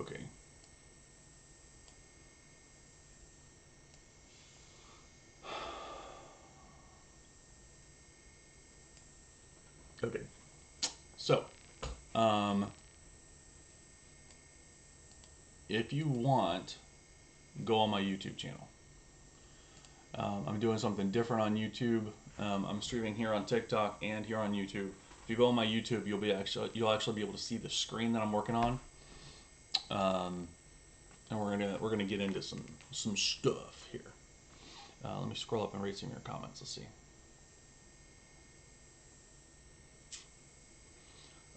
Okay. Okay. So, if you want, go on my YouTube channel. I'm doing something different on YouTube. I'm streaming here on TikTok and here on YouTube. If you go on my YouTube, you'll actually be able to see the screen that I'm working on. And we're gonna get into some stuff here. Let me scroll up and read some of your comments. Let's see.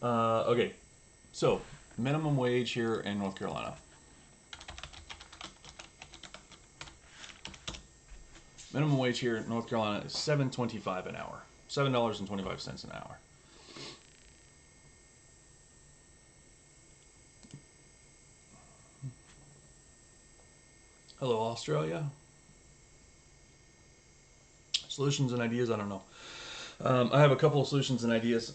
Okay, so minimum wage here in North Carolina. Minimum wage here in North Carolina is $7.25 an hour. $7.25 an hour. Hello, Australia. Solutions and ideas? I don't know. I have a couple of solutions and ideas.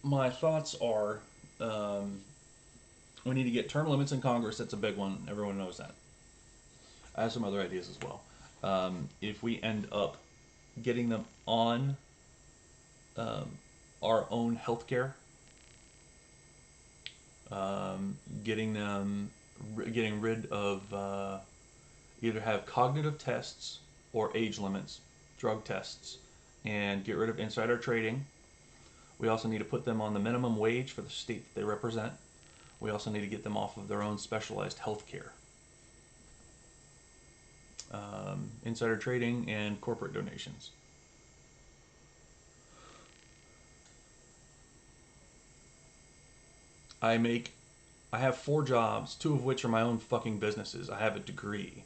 My thoughts are we need to get term limits in Congress. That's a big one. Everyone knows that. I have some other ideas as well. If we end up getting them on our own healthcare, getting rid of either have cognitive tests or age limits, drug tests, and get rid of insider trading. We also need to put them on the minimum wage for the state that they represent. We also need to get them off of their own specialized health care. Insider trading and corporate donations. I have 4 jobs, 2 of which are my own fucking businesses. I have a degree.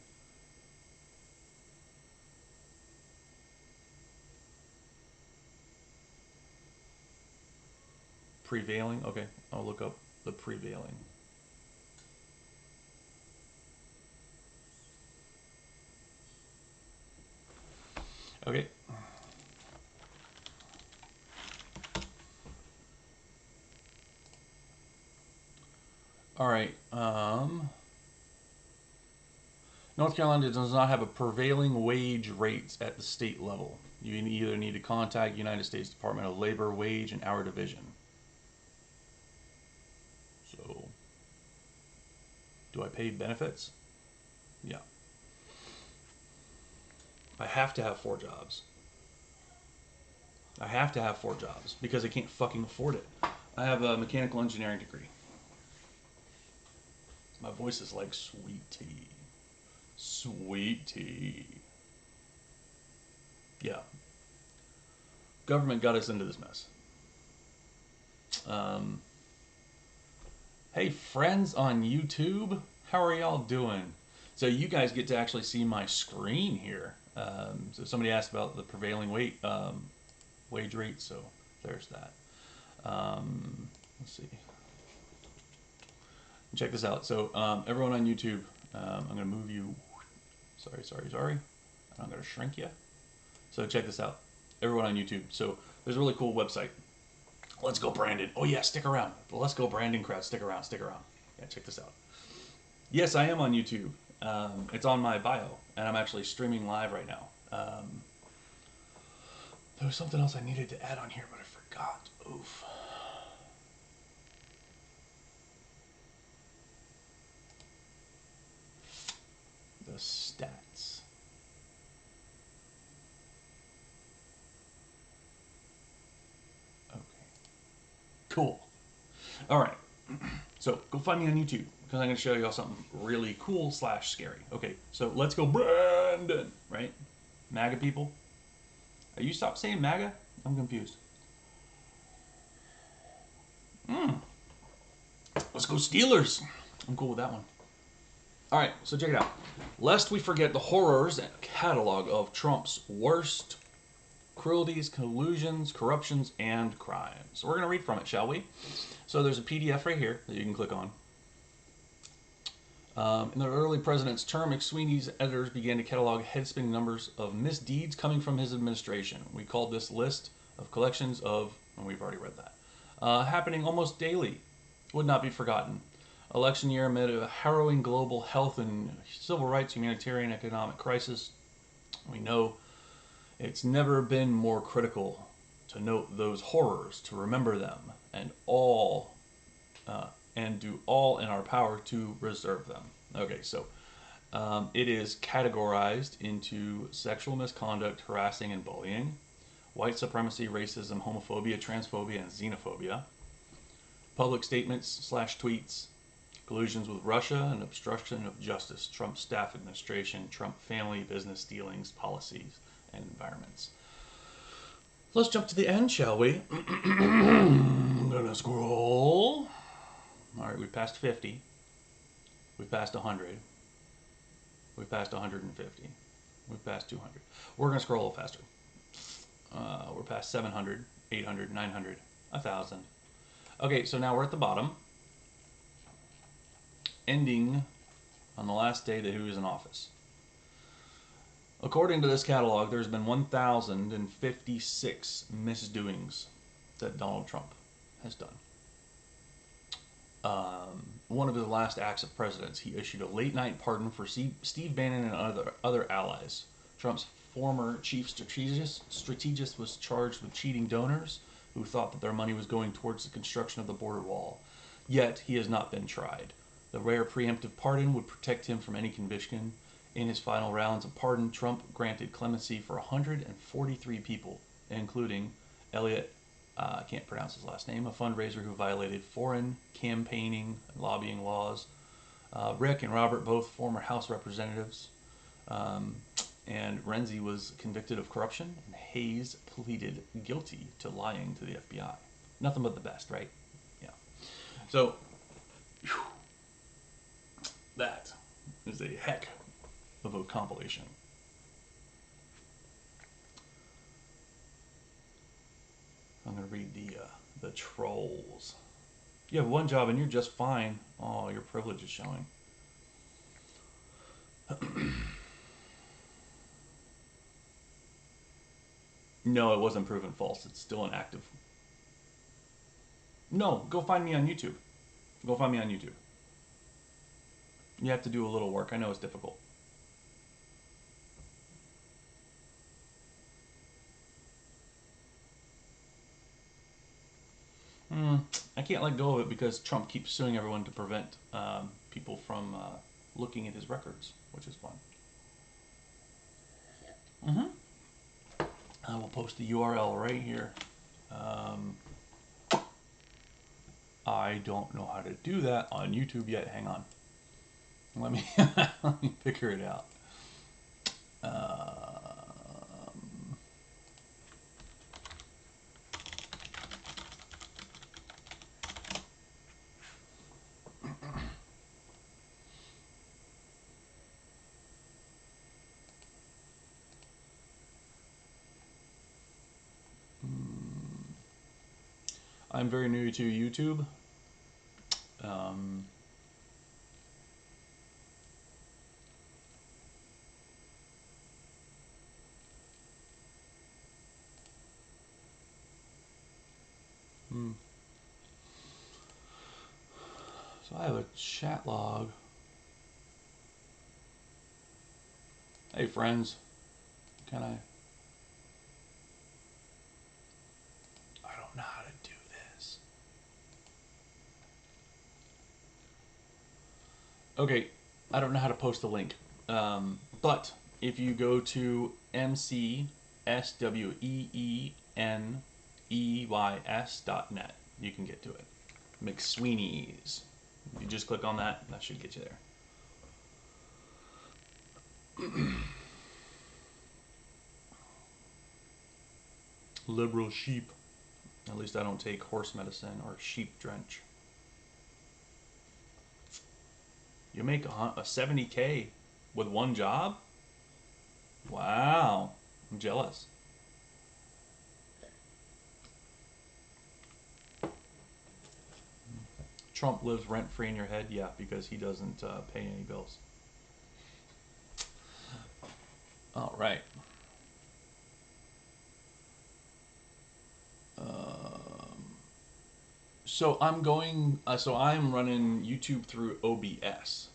Prevailing? Okay, I'll look up the prevailing. Okay. All right. North Carolina does not have a prevailing wage rates at the state level. You either need to contact United States Department of Labor Wage and Hour Division. So, do I pay benefits? Yeah. I have to have 4 jobs. I have to have 4 jobs because I can't fucking afford it. I have a mechanical engineering degree. My voice is like sweet tea. Sweet tea. Yeah. Government got us into this mess. Hey, friends on YouTube, how are y'all doing? So you guys get to actually see my screen here. So somebody asked about the prevailing wage rate, so there's that. Let's see. Check this out. So everyone on YouTube, I'm going to move you. Sorry. I'm going to shrink you. So check this out. Everyone on YouTube. So there's a really cool website. Let's Go Brandon. Oh yeah, stick around. The Let's Go Brandon crowd. Stick around. Yeah, check this out. Yes, I am on YouTube. It's on my bio, and I'm actually streaming live right now. There was something else I needed to add on here, but I forgot. Oof. The stats. Okay. Cool. All right. So go find me on YouTube because I'm going to show you all something really cool / scary. Okay. So let's go, Brandon. Right? MAGA people. Are you stop saying MAGA? I'm confused. Let's go Steelers. I'm cool with that one. All right, so check it out. Lest we forget the horrors and catalog of Trump's worst cruelties, collusions, corruptions, and crimes. So we're going to read from it, shall we? So there's a PDF right here that you can click on. In the early president's term, McSweeney's editors began to catalog head-spinning numbers of misdeeds coming from his administration. We called this list of collections of, and we've already read that, happening almost daily. would not be forgotten. Election year amid a harrowing global health and civil rights, humanitarian, economic crisis. We know it's never been more critical to note those horrors, to remember them, and do all in our power to reserve them. Okay, so it is categorized into sexual misconduct, harassing, and bullying, white supremacy, racism, homophobia, transphobia, and xenophobia, public statements / tweets, collusions with Russia, and obstruction of justice, Trump staff administration, Trump family business dealings, policies, and environments. Let's jump to the end, shall we? I'm gonna scroll. All right, we passed 50. We passed 100. We passed 150. We passed 200. We're gonna scroll a little faster. We're past 700, 800, 900, 1,000. Okay, so now we're at the bottom, ending on the last day that he was in office. According to this catalog, there's been 1,056 misdoings that Donald Trump has done. One of his last acts of presidency, he issued a late-night pardon for Steve Bannon and other allies. Trump's former chief strategist was charged with cheating donors who thought that their money was going towards the construction of the border wall. Yet, he has not been tried. The rare preemptive pardon would protect him from any conviction. In his final rounds of pardon, Trump granted clemency for 143 people, including Elliot, I can't pronounce his last name, a fundraiser who violated foreign campaigning and lobbying laws. Rick and Robert, both former House representatives. And Renzi was convicted of corruption, and Hayes pleaded guilty to lying to the FBI. Nothing but the best, right? Yeah. So, whew, that is a heck of a compilation. I'm going to read the trolls. You have one job and you're just fine. Oh, your privilege is showing. No, it wasn't proven false. It's still an active. No, go find me on YouTube. Go find me on YouTube. You have to do a little work. I know it's difficult. I can't let go of it because Trump keeps suing everyone to prevent people from looking at his records, which is fun. I will post the URL right here. I don't know how to do that on YouTube yet. Hang on. Let me let me figure it out. I'm very new to YouTube. So I have a chat log. Hey friends, can I don't know how to do this. Okay, I don't know how to post a link. But if you go to mcsweeneys.net, you can get to it. McSweeney's. If you just click on that, that should get you there. Liberal sheep. At least I don't take horse medicine or sheep drench. You make a 70K with one job? Wow. I'm jealous. Trump lives rent-free in your head? Yeah, because he doesn't pay any bills. All right. So I'm going. So I'm running YouTube through OBS.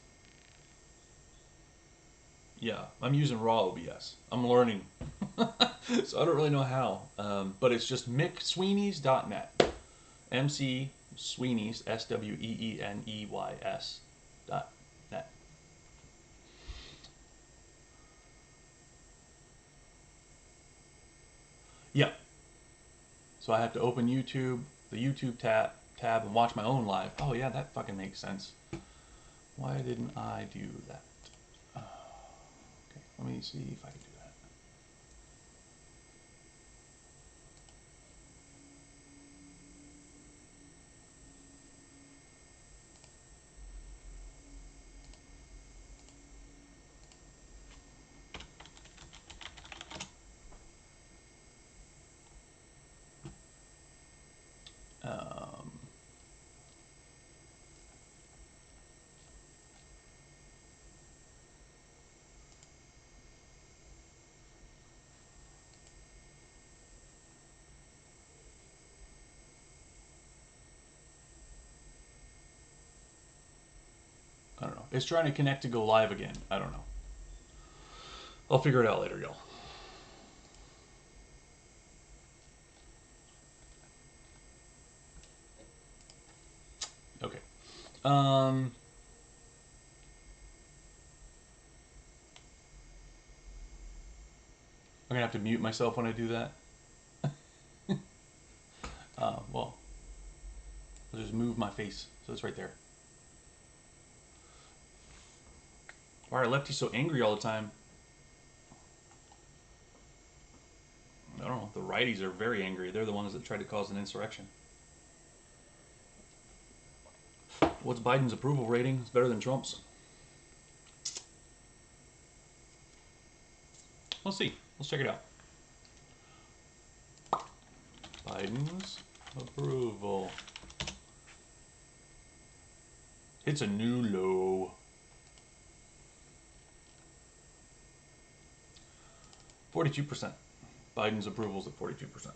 Yeah, I'm using raw OBS. I'm learning, so I don't really know how. But it's just McSweeneys.net. MC Sweeneys SWEENEYS .net. Yeah. So I have to open YouTube, the YouTube tab, and watch my own live. Oh yeah, that fucking makes sense. Why didn't I do that? Okay, let me see if I can do that. I don't know. It's trying to connect to go live again. I don't know. I'll figure it out later, y'all. Okay. I'm gonna have to mute myself when I do that. Well, I'll just move my face so it's right there. Why are lefties so angry all the time? I don't know. The righties are very angry. They're the ones that tried to cause an insurrection. What's Biden's approval rating? It's better than Trump's. Let's see. Let's check it out. Biden's approval. It's a new low. 42%. Biden's approval's at 42%.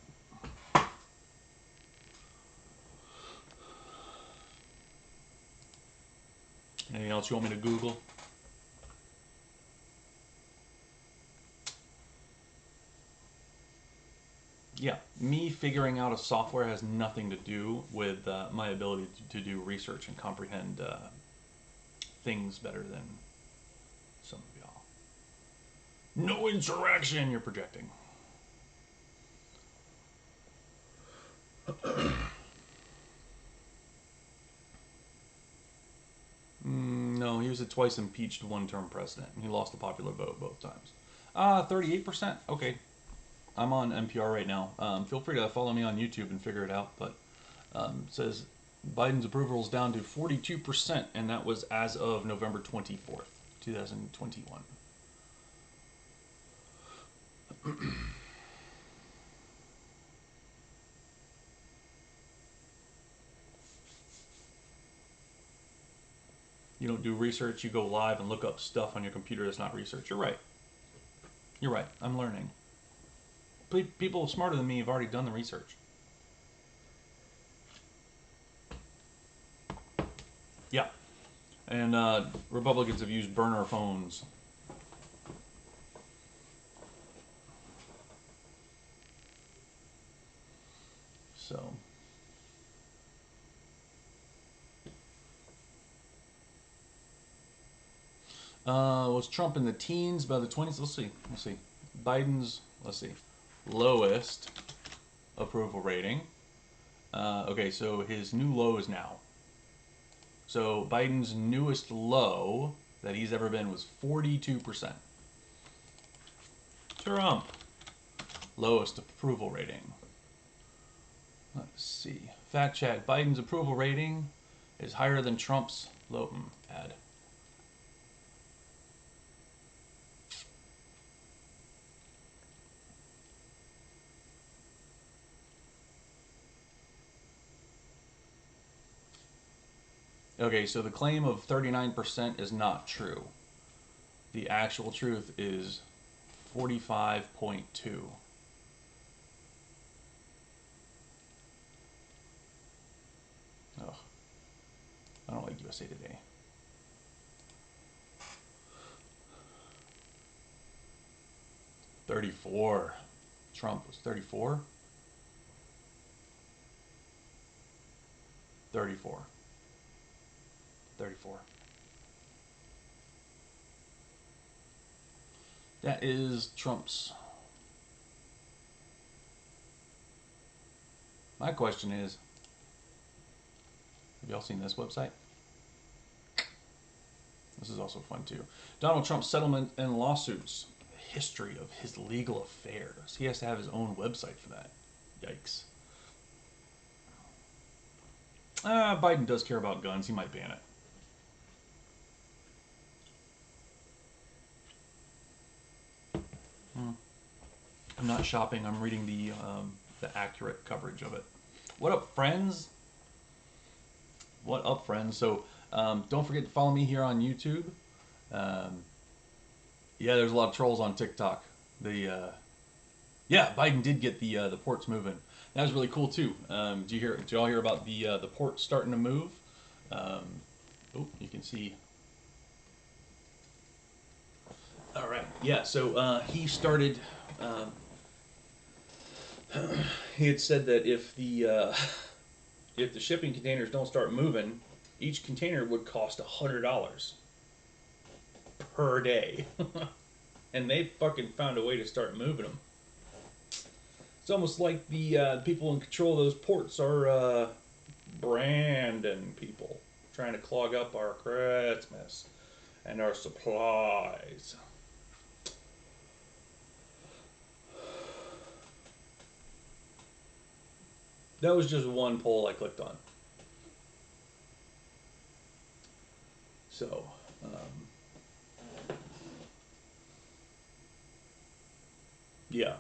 Anything else you want me to Google? Yeah, me figuring out a software has nothing to do with my ability to do research and comprehend things better than some of y'all. No insurrection, you're projecting. No, he was a twice impeached one-term president, and he lost the popular vote both times. 38%? Okay. I'm on NPR right now. Feel free to follow me on YouTube and figure it out, but it says Biden's approval is down to 42%, and that was as of November 24th, 2021. You don't do research, you go live and look up stuff on your computer that's not research. You're right. You're right. I'm learning. People smarter than me have already done the research. Yeah. And Republicans have used burner phones. So. Was Trump in the teens by the 20s? Let's see. Let's see. Biden's, let's see, lowest approval rating. Okay, so his new low is now. So Biden's newest low that he's ever been was 42%. Trump, lowest approval rating. Let's see. Fact check. Biden's approval rating is higher than Trump's low. Add. Okay, so the claim of 39% is not true. The actual truth is 45.2. USA Today. $34. Trump was 34. 34. 34. That is Trump's. My question is, have y'all seen this website? This is also fun too. Donald Trump's settlement and lawsuits. History of his legal affairs. He has to have his own website for that. Yikes. Biden does care about guns. He might ban it. I'm not shopping. I'm reading the accurate coverage of it. What up, friends? What up, friends? So don't forget to follow me here on YouTube. Yeah, there's a lot of trolls on TikTok. Yeah, Biden did get the ports moving. That was really cool too. Did y'all hear about the port starting to move? Oh, you can see. All right. Yeah. So he started. He had said that if the shipping containers don't start moving, each container would cost $100 per day, and they fucking found a way to start moving them. It's almost like the people in control of those ports are Brandon people trying to clog up our Christmas and our supplies. That was just one poll I clicked on. So, yeah.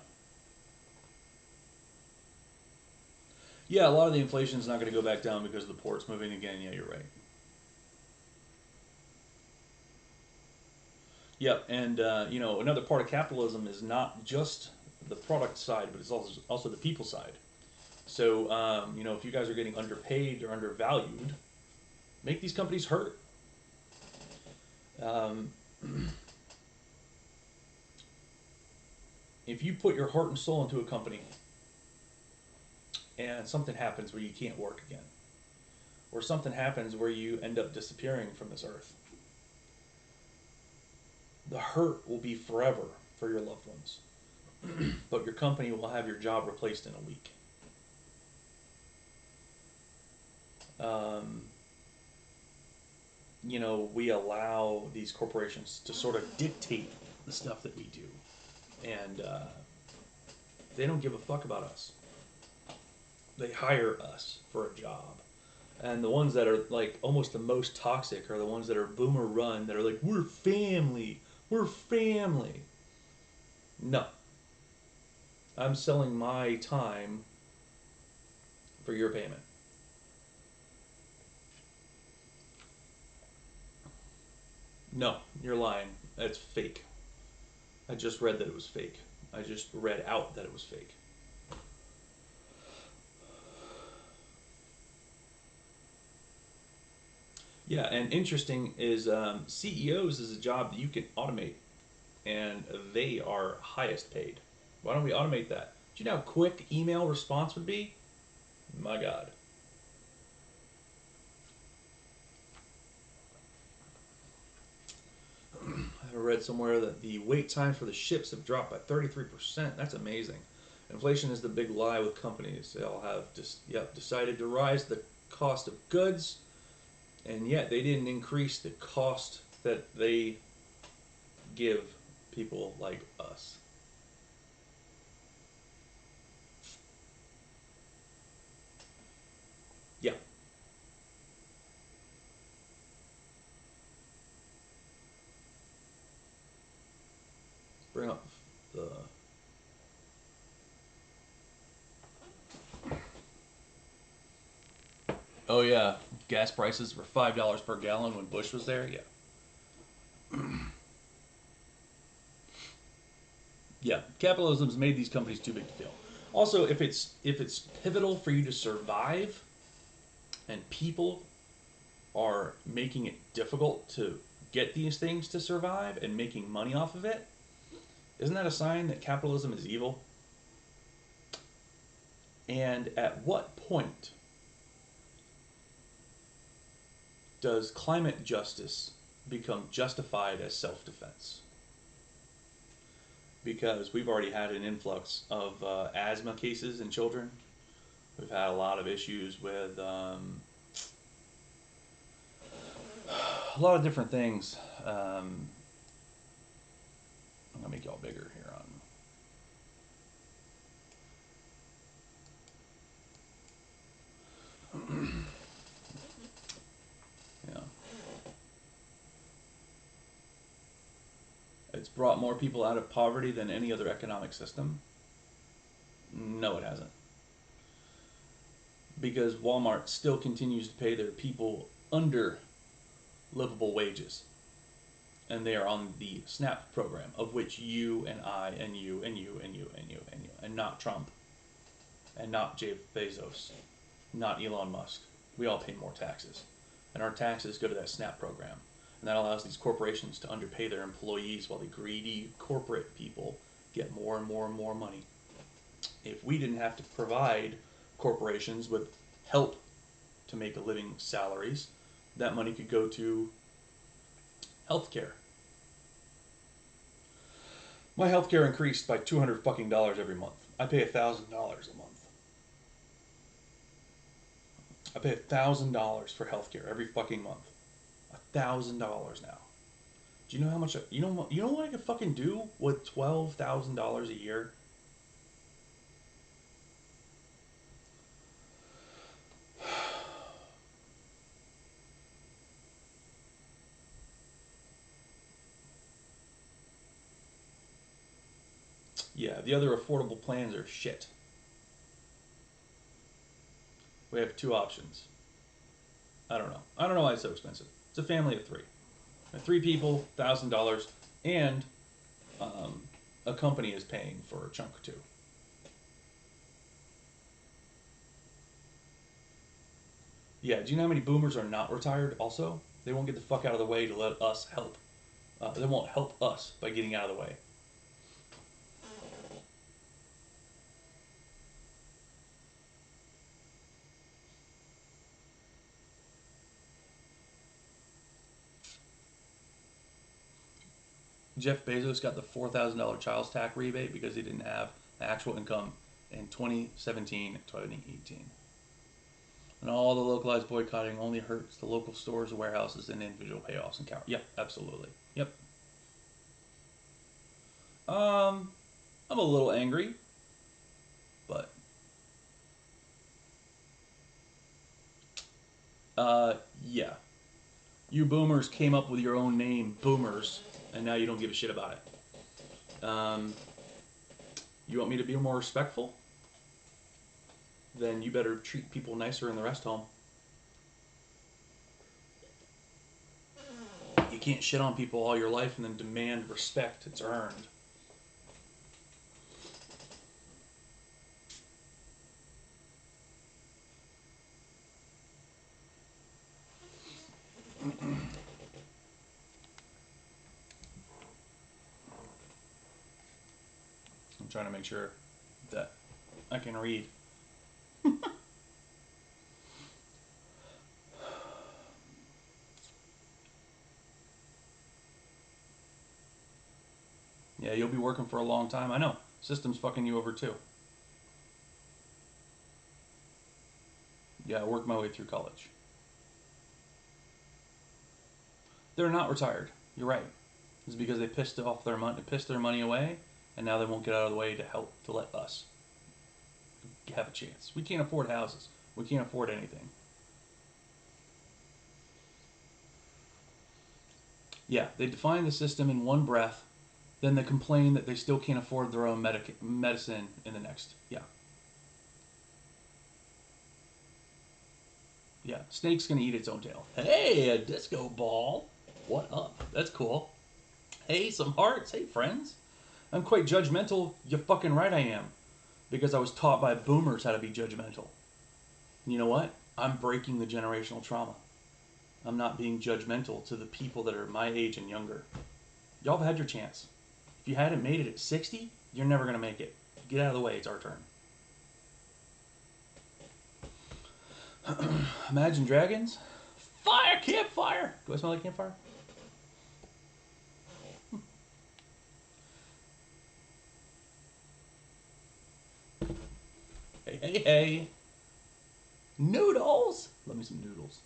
Yeah, a lot of the inflation is not going to go back down because the port's moving again. Yeah, you're right. Yep, and another part of capitalism is not just the product side, but it's also the people side. So, if you guys are getting underpaid or undervalued, make these companies hurt. If you put your heart and soul into a company and something happens where you can't work again, or something happens where you end up disappearing from this earth, the hurt will be forever for your loved ones. But your company will have your job replaced in a week. We allow these corporations to sort of dictate the stuff that we do. And they don't give a fuck about us. They hire us for a job. And the ones that are like almost the most toxic are the ones that are boomer run, that are like, we're family. We're family. No. I'm selling my time for your payment. No, you're lying. That's fake. I just read that it was fake. I just read out that it was fake. Yeah, and interesting is CEOs is a job that you can automate, and they are highest paid. Why don't we automate that? Do you know how quick email response would be? My God. I read somewhere that the wait time for the ships have dropped by 33%. That's amazing. Inflation is the big lie with companies. They all have decided to rise the cost of goods, and yet they didn't increase the cost that they give people like us. Yeah. Bring up the... Oh yeah, gas prices were $5 per gallon when Bush was there. Yeah. Yeah, capitalism's made these companies too big to fail. Also, if it's pivotal for you to survive, and people are making it difficult to get these things to survive and making money off of it, isn't that a sign that capitalism is evil? And at what point does climate justice become justified as self-defense? Because we've already had an influx of asthma cases in children. We've had a lot of issues with a lot of different things. I'm gonna make y'all bigger here on. Yeah. It's brought more people out of poverty than any other economic system. No, it hasn't. Because Walmart still continues to pay their people under livable wages. And they are on the SNAP program, of which you and I and you and you and you and you and you, and not Trump, and not Jeff Bezos, not Elon Musk. We all pay more taxes. And our taxes go to that SNAP program. And that allows these corporations to underpay their employees while the greedy corporate people get more and more and more money. If we didn't have to provide corporations with help to make a living salaries, that money could go to healthcare. My healthcare increased by $200 fucking dollars every month. I pay $1,000 a month. I pay $1,000 for healthcare every fucking month. $1,000 now. Do you know how much? You know what I could fucking do with $12,000 a year? Yeah, the other affordable plans are shit. We have two options. I don't know. I don't know why it's so expensive. It's a family of three. 3 people, $1,000, and a company is paying for a chunk or two. Yeah, do you know how many boomers are not retired also? They won't get the fuck out of the way to let us help. They won't help us by getting out of the way. Jeff Bezos got the $4,000 child's tax rebate because he didn't have actual income in 2017 and 2018. And all the localized boycotting only hurts the local stores, warehouses, and individual payoffs and counter. Yep, absolutely. Yep. I'm a little angry, but yeah. You boomers came up with your own name, boomers, and now you don't give a shit about it. You want me to be more respectful? Then you better treat people nicer in the rest home. You can't shit on people all your life and then demand respect. It's earned. I'm trying to make sure that I can read. Yeah, you'll be working for a long time. I know. System's fucking you over too. Yeah, I worked my way through college. They're not retired. You're right. It's because they pissed their money away, and now they won't get out of the way to help to let us have a chance. We can't afford houses. We can't afford anything. Yeah, they define the system in one breath, then they complain that they still can't afford their own medicine in the next. Yeah. Yeah, snake's gonna eat its own tail. Hey, a disco ball. What up? That's cool. Hey, some hearts. Hey, friends. I'm quite judgmental. You're fucking right I am. Because I was taught by boomers how to be judgmental. You know what? I'm breaking the generational trauma. I'm not being judgmental to the people that are my age and younger. Y'all have had your chance. If you hadn't made it at 60, you're never going to make it. Get out of the way. It's our turn. Imagine Dragons. Fire! Campfire! Do I smell like campfire? Hey, hey, hey. Noodles! Love me some noodles.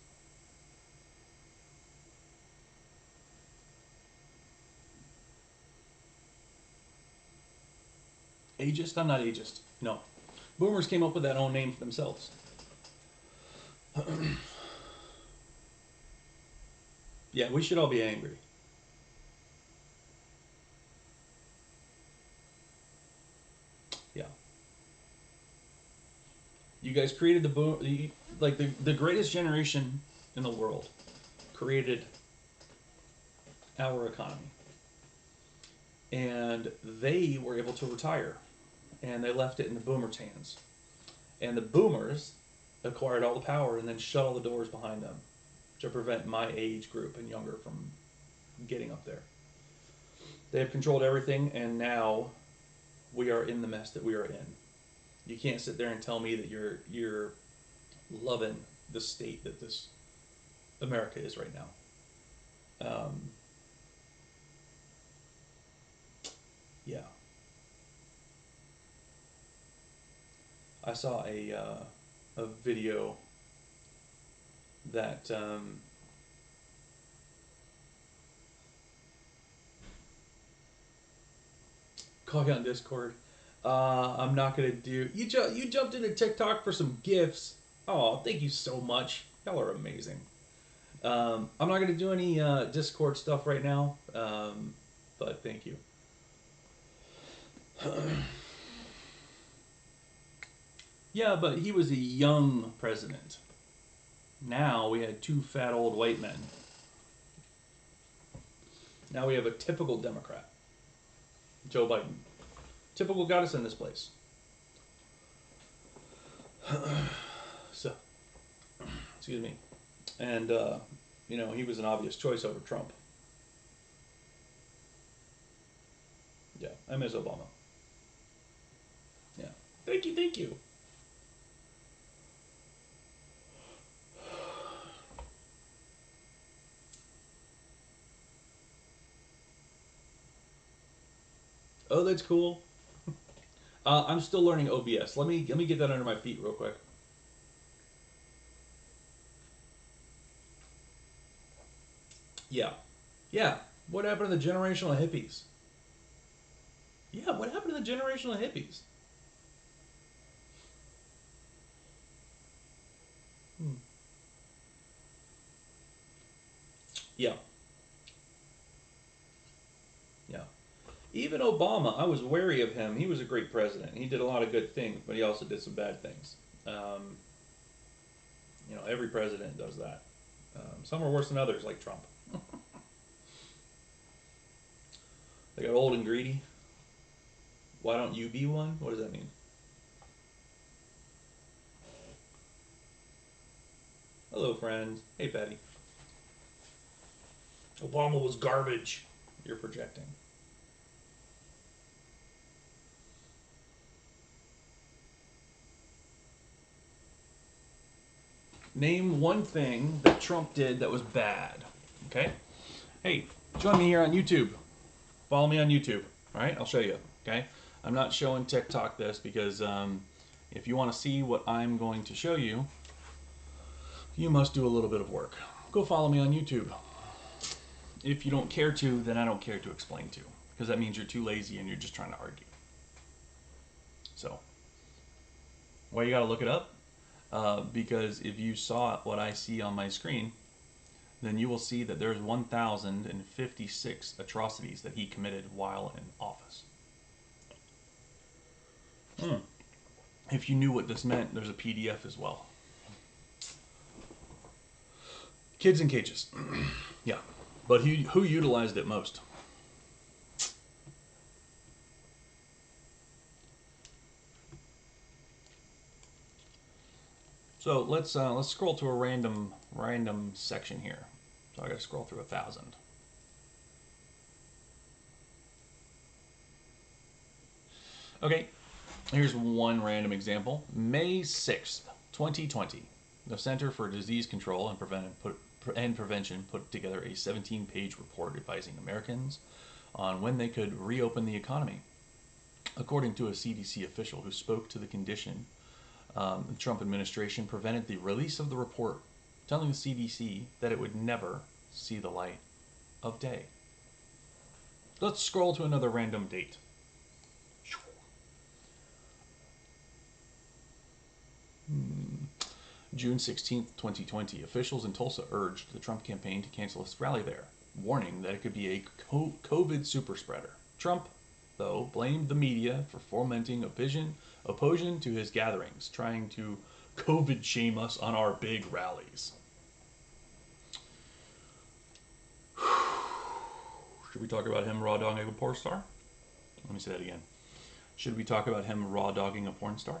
Ageist? I'm not ageist. No. Boomers came up with that own name for themselves. Yeah, we should all be angry. Yeah. You guys created the greatest generation in the world created our economy. And they were able to retire. And they left it in the boomers' hands. And the boomers acquired all the power and then shut all the doors behind them to prevent my age group and younger from getting up there. They have controlled everything, and now we are in the mess that we are in. You can't sit there and tell me that you're loving the state that this America is right now. Yeah. I saw a video that call you on Discord. I'm not gonna do. You jumped into TikTok for some gifts. Oh, thank you so much. Y'all are amazing. I'm not gonna do any Discord stuff right now, but thank you. Yeah, but he was a young president. Now we had two fat old white men. Now we have a typical Democrat, Joe Biden. Typical got us in this place. So, excuse me. And, he was an obvious choice over Trump. Yeah, I miss Obama. Yeah. Thank you, thank you. Oh, that's cool. I'm still learning OBS. Let me get that under my feet real quick. Yeah. Yeah. What happened to the generational hippies? Yeah, what happened to the generational hippies? Yeah. Yeah. Even Obama, I was wary of him. He was a great president. He did a lot of good things, but he also did some bad things. Every president does that. Some are worse than others, like Trump. They got old and greedy. Why don't you be one? What does that mean? Hello, friends. Hey, Patty. Obama was garbage. You're projecting. Name one thing that Trump did that was bad. Okay? Hey, join me here on YouTube. Follow me on YouTube. All right? I'll show you. Okay? I'm not showing TikTok this because if you want to see what I'm going to show you, you must do a little bit of work. Go follow me on YouTube. If you don't care to, then I don't care to explain to, because that means you're too lazy and you're just trying to argue. So, why you gotta look it up? Because if you saw what I see on my screen, then you will see that there's 1,056 atrocities that he committed while in office. If you knew what this meant, there's a PDF as well. Kids in cages. Yeah. But who utilized it most? So let's scroll to a random section here. So I got to scroll through 1,000. Okay, here's one random example. May 6th, 2020. The Center for Disease Control and Prevention put together a 17-page report advising Americans on when they could reopen the economy. According to a CDC official who spoke to the condition, the Trump administration prevented the release of the report, telling the CDC that it would never see the light of day. Let's scroll to another random date. June 16th, 2020, officials in Tulsa urged the Trump campaign to cancel its rally there, warning that it could be a COVID superspreader. Trump, though, blamed the media for fomenting opposition to his gatherings, trying to COVID shame us on our big rallies. Should we talk about him raw dogging a porn star? Let me say that again. Should we talk about him raw dogging a porn star?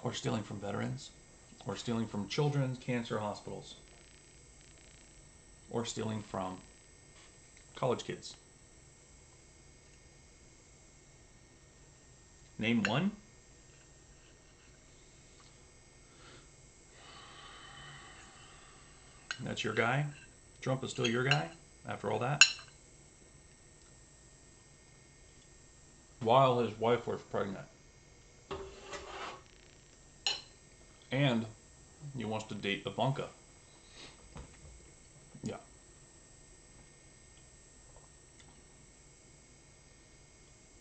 Or stealing from veterans? Or stealing from children's cancer hospitals? Or stealing from college kids? Name one. That's your guy? Trump is still your guy after all that? While his wife was pregnant. And he wants to date Ivanka. Yeah.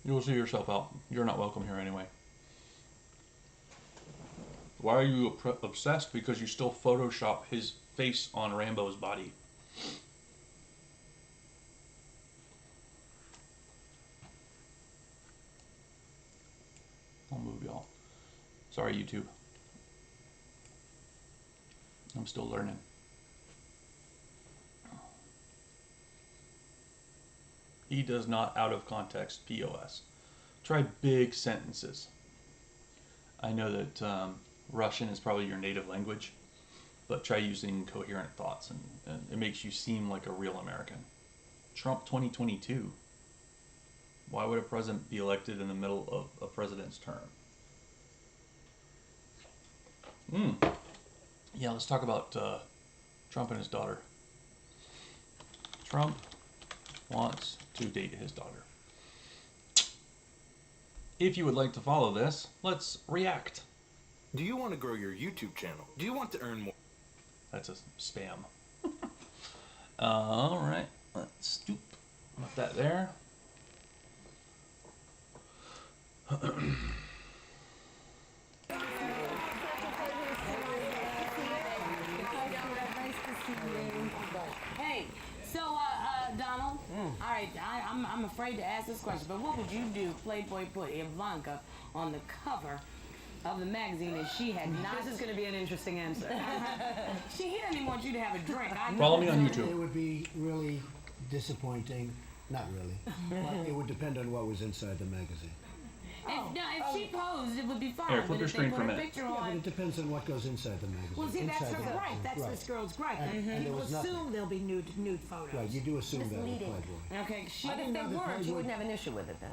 You'll see yourself out. You're not welcome here anyway. Why are you obsessed? Because you still Photoshop his face on Rambo's body. I'll move y'all. Sorry, YouTube. I'm still learning. He does not out of context POS. Try big sentences. I know that Russian is probably your native language, but try using coherent thoughts and it makes you seem like a real American. Trump 2022. Why would a president be elected in the middle of a president's term? Yeah, let's talk about Trump and his daughter. Trump wants to date his daughter. If you would like to follow this, let's react. Do you want to grow your YouTube channel? Do you want to earn more? That's a spam. Alright, let's stoop. Put that there. Hey, so Donald, all right, I'm afraid to ask this question, but what would you do if Playboy put Ivanka on the cover of the magazine and she had not? This is going to be an interesting answer. He doesn't even want you to have a drink. Follow me on It YouTube. would be really disappointing. Not really. But it would depend on what was inside the magazine. If she posed, it would be fine. Here, flip but your if screen they for a put minute. picture Yeah, but on, it depends on what goes inside the magazine. Well, see, that's Inside her the- gripe. That's right. this girl's gripe. And there You was nothing. assume there'll be nude photos. Right, you do assume that with Misleading. Playboy. okay, she But if didn't they know that weren't, you Playboy- wouldn't have an issue with it then.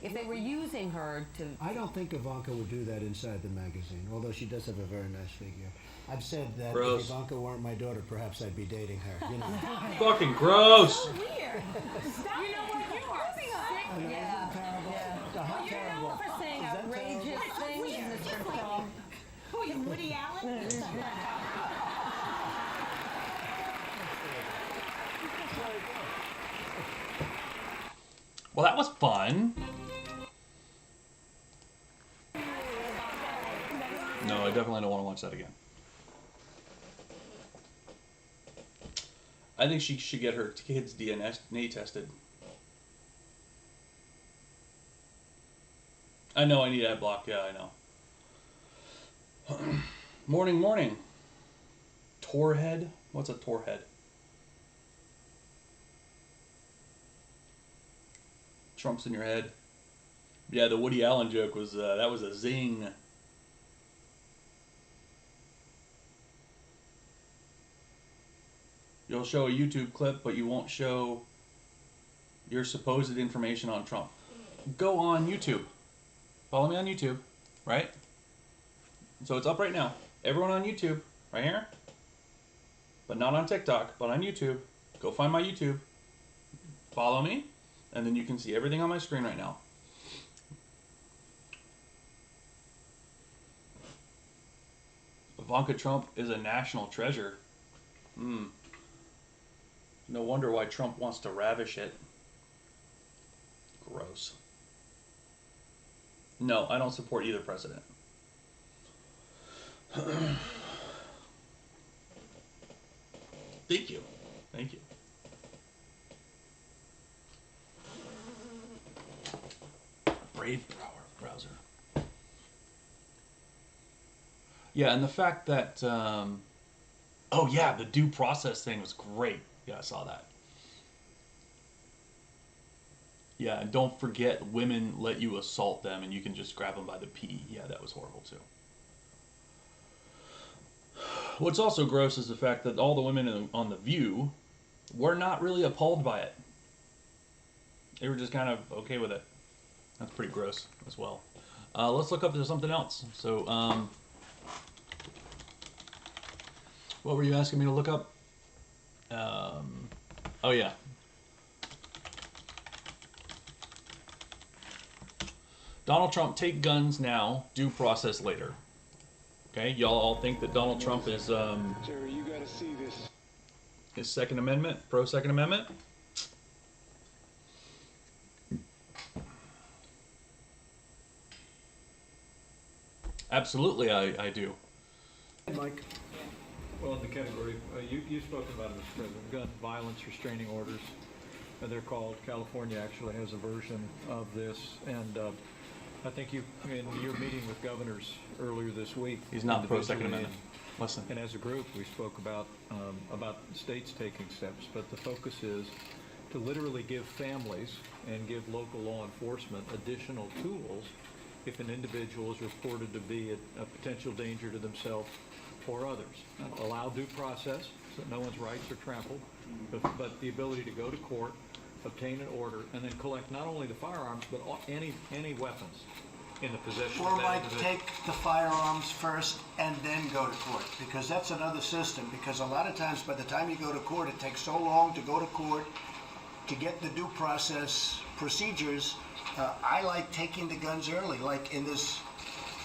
If they were using her to... I don't think Ivanka would do that inside the magazine, although she does have a very nice figure. I've said that Gross. if Ivanka weren't my daughter, perhaps I'd be dating her. You know. Fucking gross! weird. Stop. You know what? You are sick. Yeah. How You're terrible. known for saying Is that outrageous things, Mr. Trump. Who are you, Woody Allen? Well, that was fun. No, I definitely don't want to watch that again. I think she should get her kids' DNA tested. I know I need ad block. Yeah, I know. Morning. Torhead? What's a torhead? Trump's in your head. Yeah, the Woody Allen joke was that was a zing. You'll show a YouTube clip, but you won't show your supposed information on Trump. Go on YouTube. Follow me on YouTube, right? So it's up right now. Everyone on YouTube, right here. But not on TikTok, but on YouTube. Go find my YouTube. Follow me, and then you can see everything on my screen right now. Ivanka Trump is a national treasure. No wonder why Trump wants to ravish it. Gross. No, I don't support either president. Thank you. Thank you. Brave browser. Yeah, and the fact that, oh yeah, the due process thing was great. Yeah, I saw that. Yeah, and don't forget, women let you assault them and you can just grab them by the pee. Yeah, that was horrible too. What's also gross is the fact that all the women on The View were not really appalled by it. They were just kind of okay with it. That's pretty gross as well. Let's look up to something else. So, what were you asking me to look up? Oh yeah. Donald Trump, take guns now, due process later. Okay, y'all all think that Donald Trump is Jerry, you gotta see this. his Second Amendment, pro Second Amendment. Absolutely, I do. Mike. Well, in the category, you spoke about it, Mr. President, gun violence restraining orders. They're called. California actually has a version of this, and I think in your meeting with governors earlier this week. He's not pro Second Amendment. Listen. And as a group, we spoke about states taking steps, but the focus is to literally give families and give local law enforcement additional tools if an individual is reported to be a potential danger to themselves or others. Allow due process so that no one's rights are trampled, but the ability to go to court, obtain an order, and then collect not only the firearms, but any weapons in the possession Or of that might individual. take the firearms first and then go to court, because that's another system, because a lot of times by the time you go to court, it takes so long to go to court to get the due process procedures. I like taking the guns early, like in this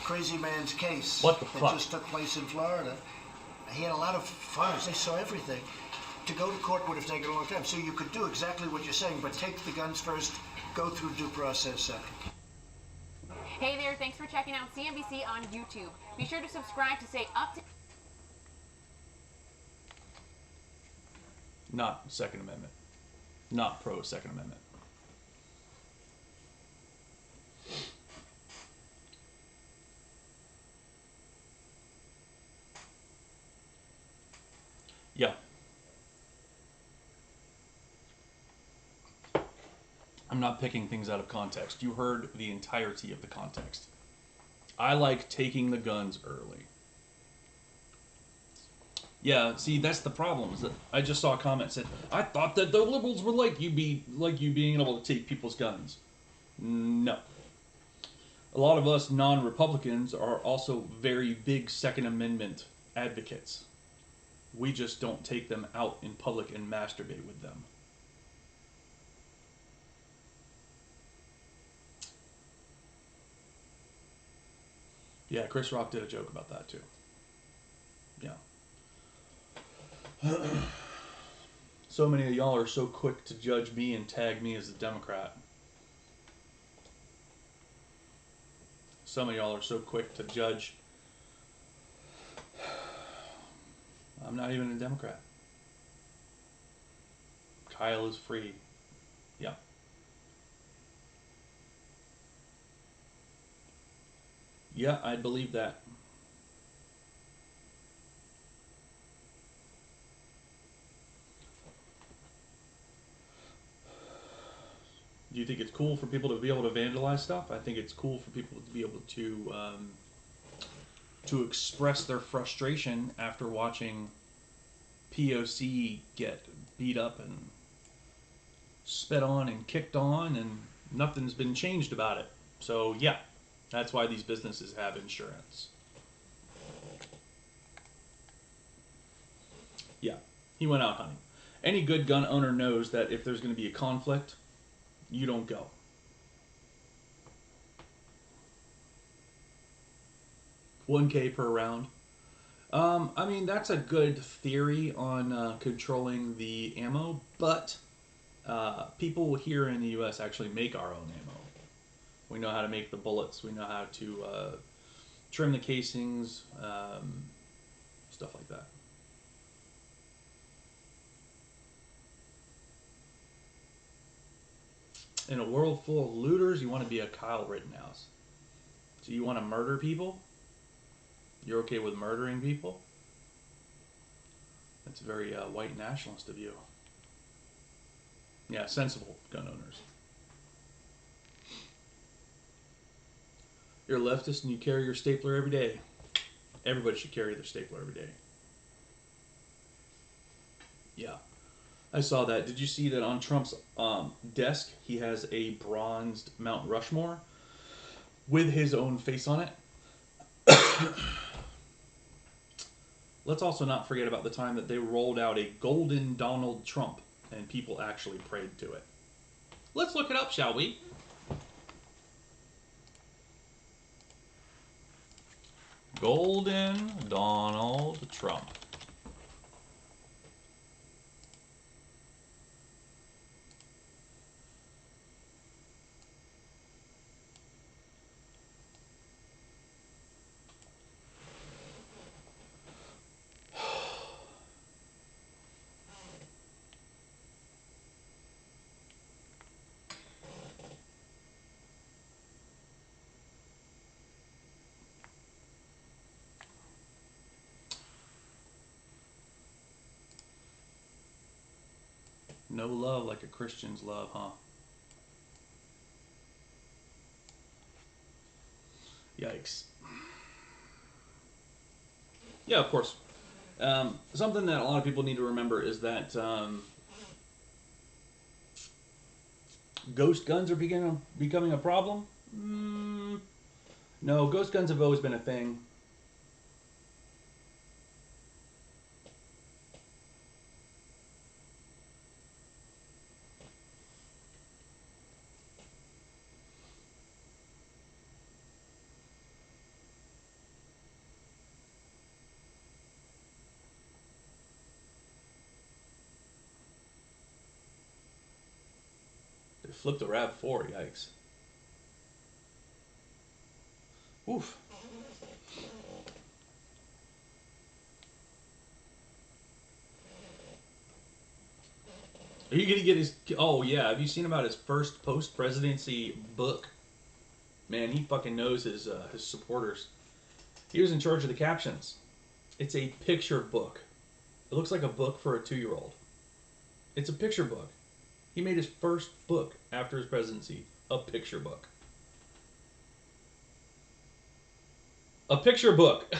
crazy man's case What the that fuck? just took place in Florida. He had a lot of firearms, they saw everything. To go to court would have taken a long time, so you could do exactly what you're saying, but take the guns first, go through due process second. Hey there, thanks for checking out CNBC on YouTube. Be sure to subscribe to stay up to... Not Second Amendment. Not pro Second Amendment. Yeah. I'm not picking things out of context. You heard the entirety of the context. I like taking the guns early. Yeah, see, that's the problem. Is that I just saw a comment that said, I thought that the liberals were like you being able to take people's guns. No. A lot of us non-Republicans are also very big Second Amendment advocates. We just don't take them out in public and masturbate with them. Yeah, Chris Rock did a joke about that too. Yeah. So many of y'all are so quick to judge me and tag me as a Democrat. Some of y'all are so quick to judge. I'm not even a Democrat. Kyle is free. Yeah. Yeah, I believe that. Do you think it's cool for people to be able to vandalize stuff? I think it's cool for people to be able to express their frustration after watching POC get beat up and spit on and kicked on, and nothing's been changed about it. So yeah, that's why these businesses have insurance. Yeah, he went out hunting. Any good gun owner knows that if there's going to be a conflict, you don't go. $1K per round. I mean, that's a good theory on controlling the ammo, but people here in the U.S. actually make our own ammo. We know how to make the bullets. We know how to trim the casings, stuff like that. In a world full of looters, you want to be a Kyle Rittenhouse. So you want to murder people? You're okay with murdering people? That's very white nationalist of you. Yeah, sensible gun owners. You're a leftist and you carry your stapler every day. Everybody should carry their stapler every day. Yeah. I saw that. Did you see that on Trump's desk, he has a bronzed Mount Rushmore with his own face on it? Let's also not forget about the time that they rolled out a golden Donald Trump and people actually prayed to it. Let's look it up, shall we? Golden Donald Trump. No love like a Christian's love, huh? Yikes. Yeah, of course. Something that a lot of people need to remember is that ghost guns are becoming a problem. No, ghost guns have always been a thing. They flipped a RAV4, yikes. Oof. Are you gonna get his? Oh yeah, have you seen about his first post-presidency book? Man, he fucking knows his supporters. He was in charge of the captions. It's a picture book. It looks like a book for a 2-year-old. It's a picture book. He made his first book after his presidency a picture book. A picture book.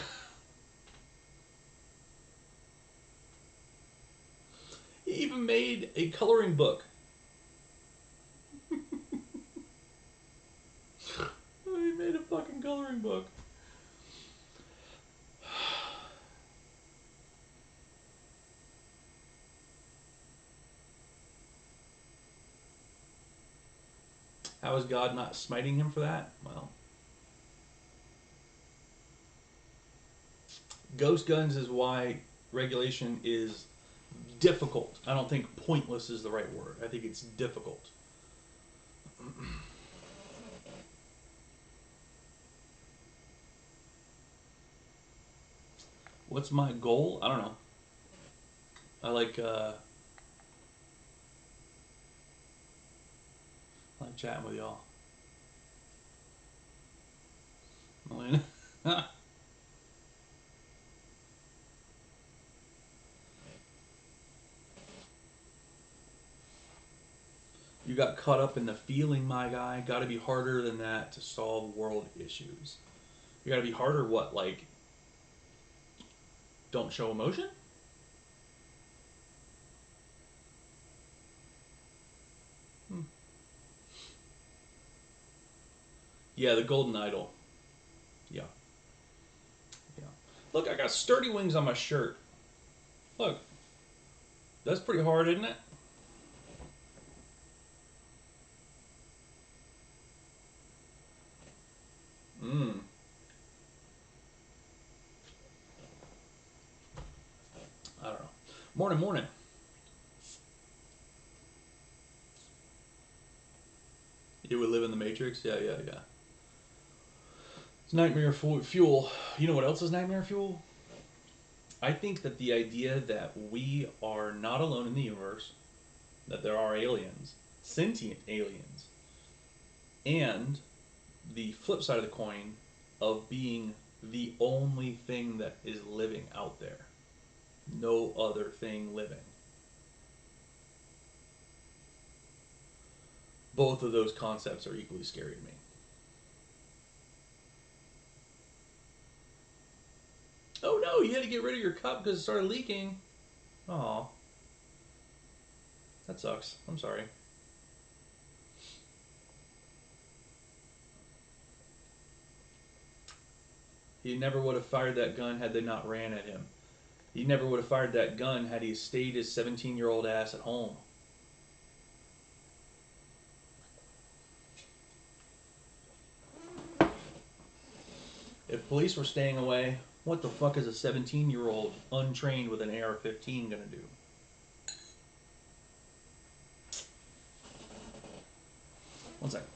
He even made a coloring book. He made a fucking coloring book. How is God not smiting him for that? Well, ghost guns is why regulation is difficult. I don't think pointless is the right word. I think it's difficult. What's my goal? I don't know. I like chatting with y'all. Melina. You got caught up in the feeling, my guy. Got to be harder than that to solve world issues. You got to be harder. What, like? Don't show emotion? Yeah, the golden idol. Yeah. Yeah. Look, I got sturdy wings on my shirt. Look. That's pretty hard, isn't it? Mmm. I don't know. Morning, morning. You would live in the Matrix? Yeah. It's nightmare fuel. You know what else is nightmare fuel? I think that the idea that we are not alone in the universe, that there are aliens, sentient aliens, and the flip side of the coin of being the only thing that is living out there. No other thing living. Both of those concepts are equally scary to me. Oh no, you had to get rid of your cup because it started leaking. Aw. That sucks. I'm sorry. He never would have fired that gun had they not ran at him. He never would have fired that gun had he stayed his 17-year-old ass at home. If police were staying away, what the fuck is a 17-year-old untrained with an AR-15 gonna do? One second.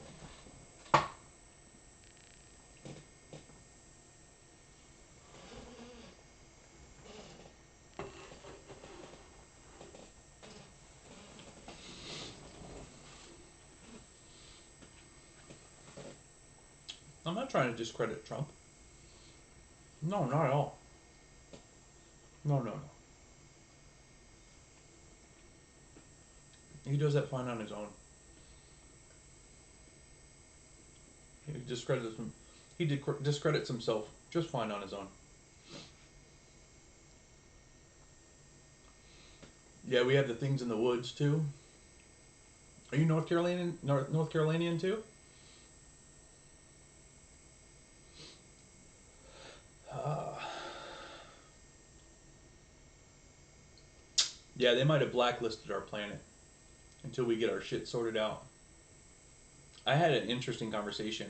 I'm not trying to discredit Trump. No, not at all. No. He does that fine on his own. He discredits him. He discredits himself just fine on his own. Yeah, we have the things in the woods too. Are you North Carolinian too? Yeah, they might have blacklisted our planet until we get our shit sorted out. I had an interesting conversation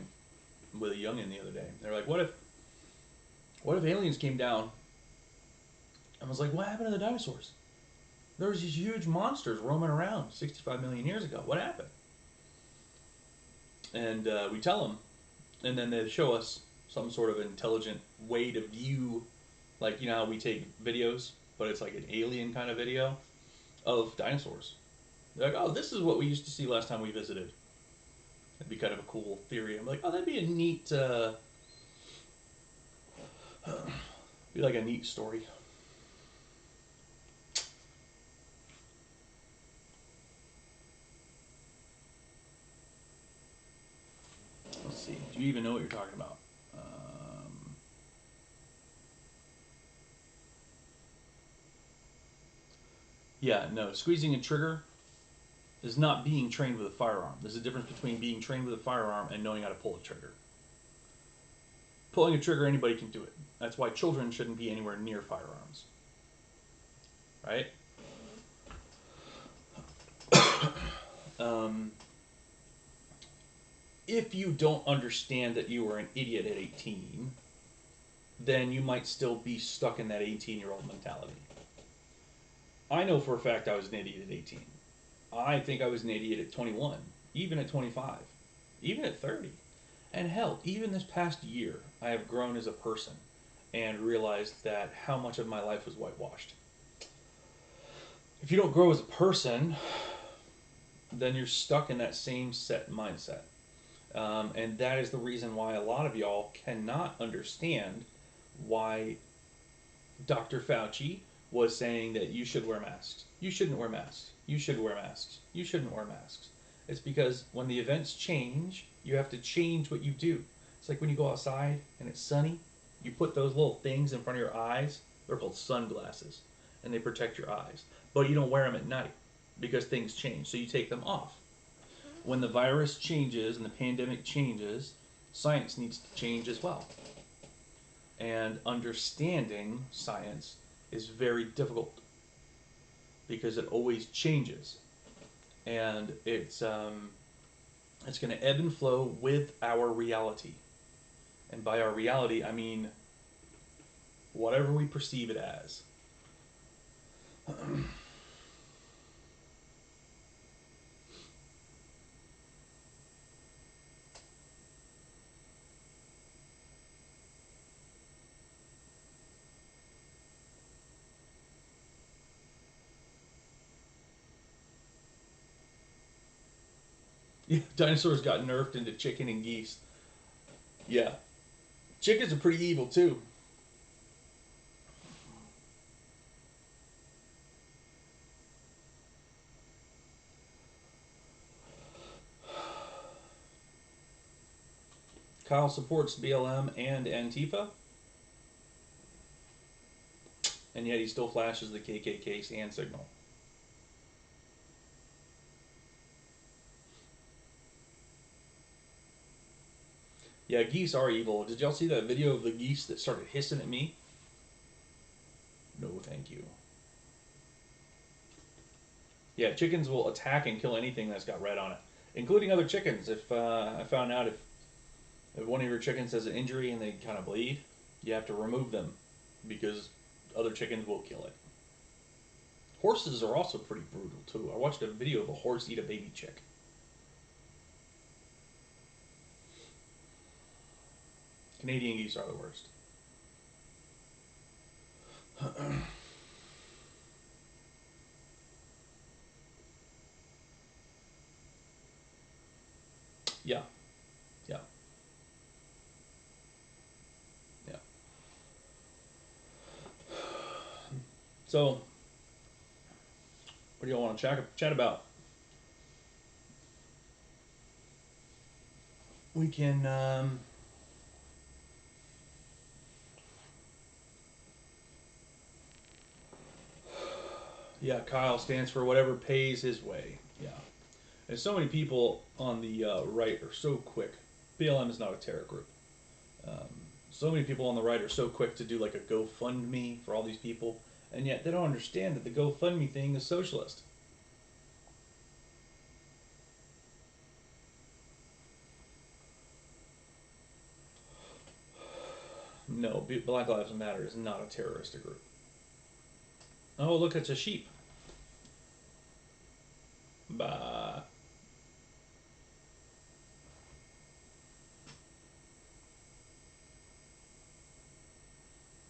with a youngin the other day. They're like, what if aliens came down? I was like, what happened to the dinosaurs? There was these huge monsters roaming around 65 million years ago. What happened? And we tell them, and then they show us some sort of intelligent way to view, like, you know how we take videos, but it's like an alien kind of video of dinosaurs. They're like, oh, this is what we used to see last time we visited. That'd be kind of a cool theory. I'm like, oh, that'd be a neat, be like a neat story. Let's see. Do you even know what you're talking about? Yeah, no. Squeezing a trigger is not being trained with a firearm. There's a difference between being trained with a firearm and knowing how to pull a trigger. Pulling a trigger, anybody can do it. That's why children shouldn't be anywhere near firearms. Right? If you don't understand that you were an idiot at 18, then you might still be stuck in that 18-year-old mentality. I know for a fact I was an idiot at 18. I think I was an idiot at 21, even at 25, even at 30. And hell, even this past year, I have grown as a person and realized that how much of my life was whitewashed. If you don't grow as a person, then you're stuck in that same set mindset. And that is the reason why a lot of y'all cannot understand why Dr. Fauci was saying that you should wear masks. You shouldn't wear masks. You should wear masks. You shouldn't wear masks. It's because when the events change, you have to change what you do. It's like when you go outside and it's sunny, you put those little things in front of your eyes. They're called sunglasses, and they protect your eyes. But you don't wear them at night because things change, so you take them off. When the virus changes and the pandemic changes, science needs to change as well. And understanding science is very difficult because it always changes. And it's going to ebb and flow with our reality. And by our reality, I mean whatever we perceive it as. Yeah, dinosaurs got nerfed into chicken and geese. Yeah. Chickens are pretty evil too. Kyle supports BLM and Antifa. And yet he still flashes the KKK hand signal. Yeah, geese are evil. Did y'all see that video of the geese that started hissing at me? No, thank you. Yeah, chickens will attack and kill anything that's got red on it, including other chickens. If I found out if one of your chickens has an injury and they kind of bleed, you have to remove them because other chickens will kill it. Horses are also pretty brutal too. I watched a video of a horse eat a baby chick. Canadian geese are the worst. Yeah. Yeah. Yeah. So, what do y'all want to chat about? We can, yeah, Kyle stands for whatever pays his way. Yeah. And so many people on the right are so quick. BLM is not a terror group. So many people on the right are so quick to do like a GoFundMe for all these people, and yet they don't understand that the GoFundMe thing is socialist. No, Black Lives Matter is not a terroristic group. Oh, look, it's a sheep. Bah.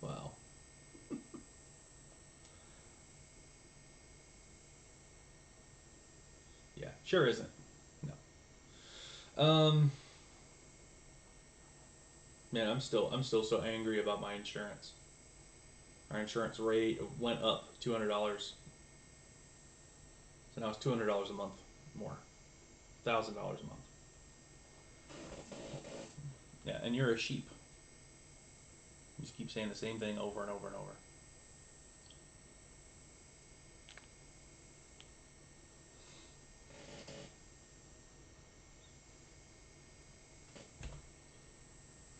Wow. Yeah, sure isn't. No. Man, I'm still so angry about my insurance. Our insurance rate went up $200. So now it's $200 a month more. $1,000 a month. Yeah, and you're a sheep. You just keep saying the same thing over and over and over.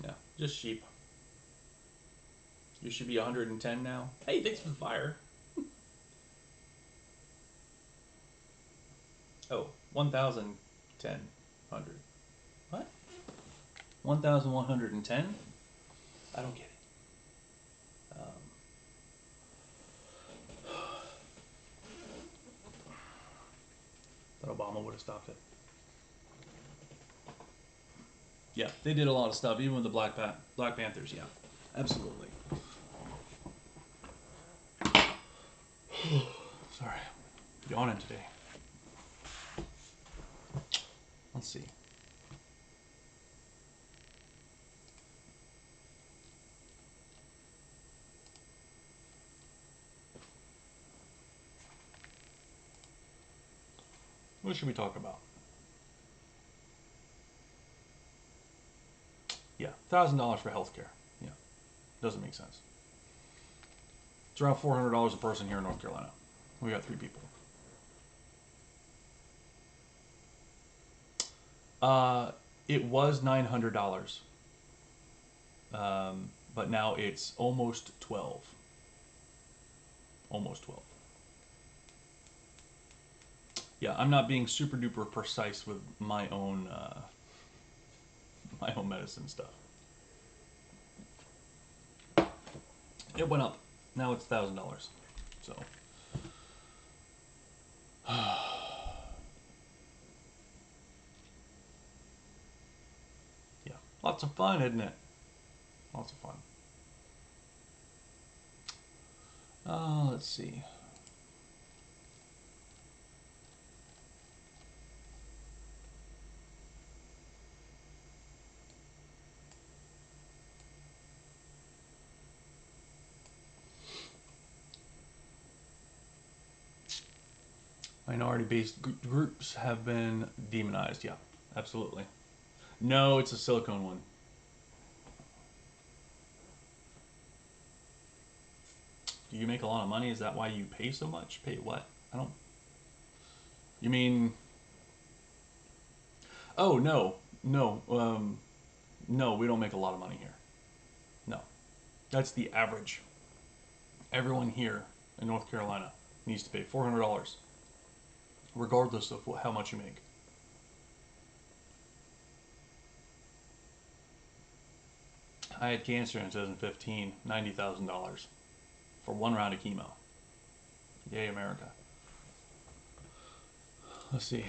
Yeah, just sheep. You should be 110 now. Hey, thanks for the fire. Oh, 1,010. What? 1,110? I don't get it. Thought Obama would have stopped it. Yeah, they did a lot of stuff, even with the Black Panthers. Yeah, absolutely. Sorry, yawning today. Let's see. What should we talk about? $1,000 for health care. Yeah, doesn't make sense. It's around $400 a person here in North Carolina. We got 3 people. It was $900, but now it's almost 12. Almost 12. Yeah, I'm not being super duper precise with my own medicine stuff. It went up. Now it's $1,000. So. Yeah, lots of fun, isn't it? Lots of fun. Let's see. Minority-based groups have been demonized. Yeah, absolutely. No, it's a silicone one. Do you make a lot of money? Is that why you pay so much? Pay what? I don't... You mean... Oh, no. No. No, we don't make a lot of money here. No. That's the average. Everyone here in North Carolina needs to pay $400, regardless of how much you make. I had cancer in 2015, $90,000 for 1 round of chemo. Yay, America. Let's see.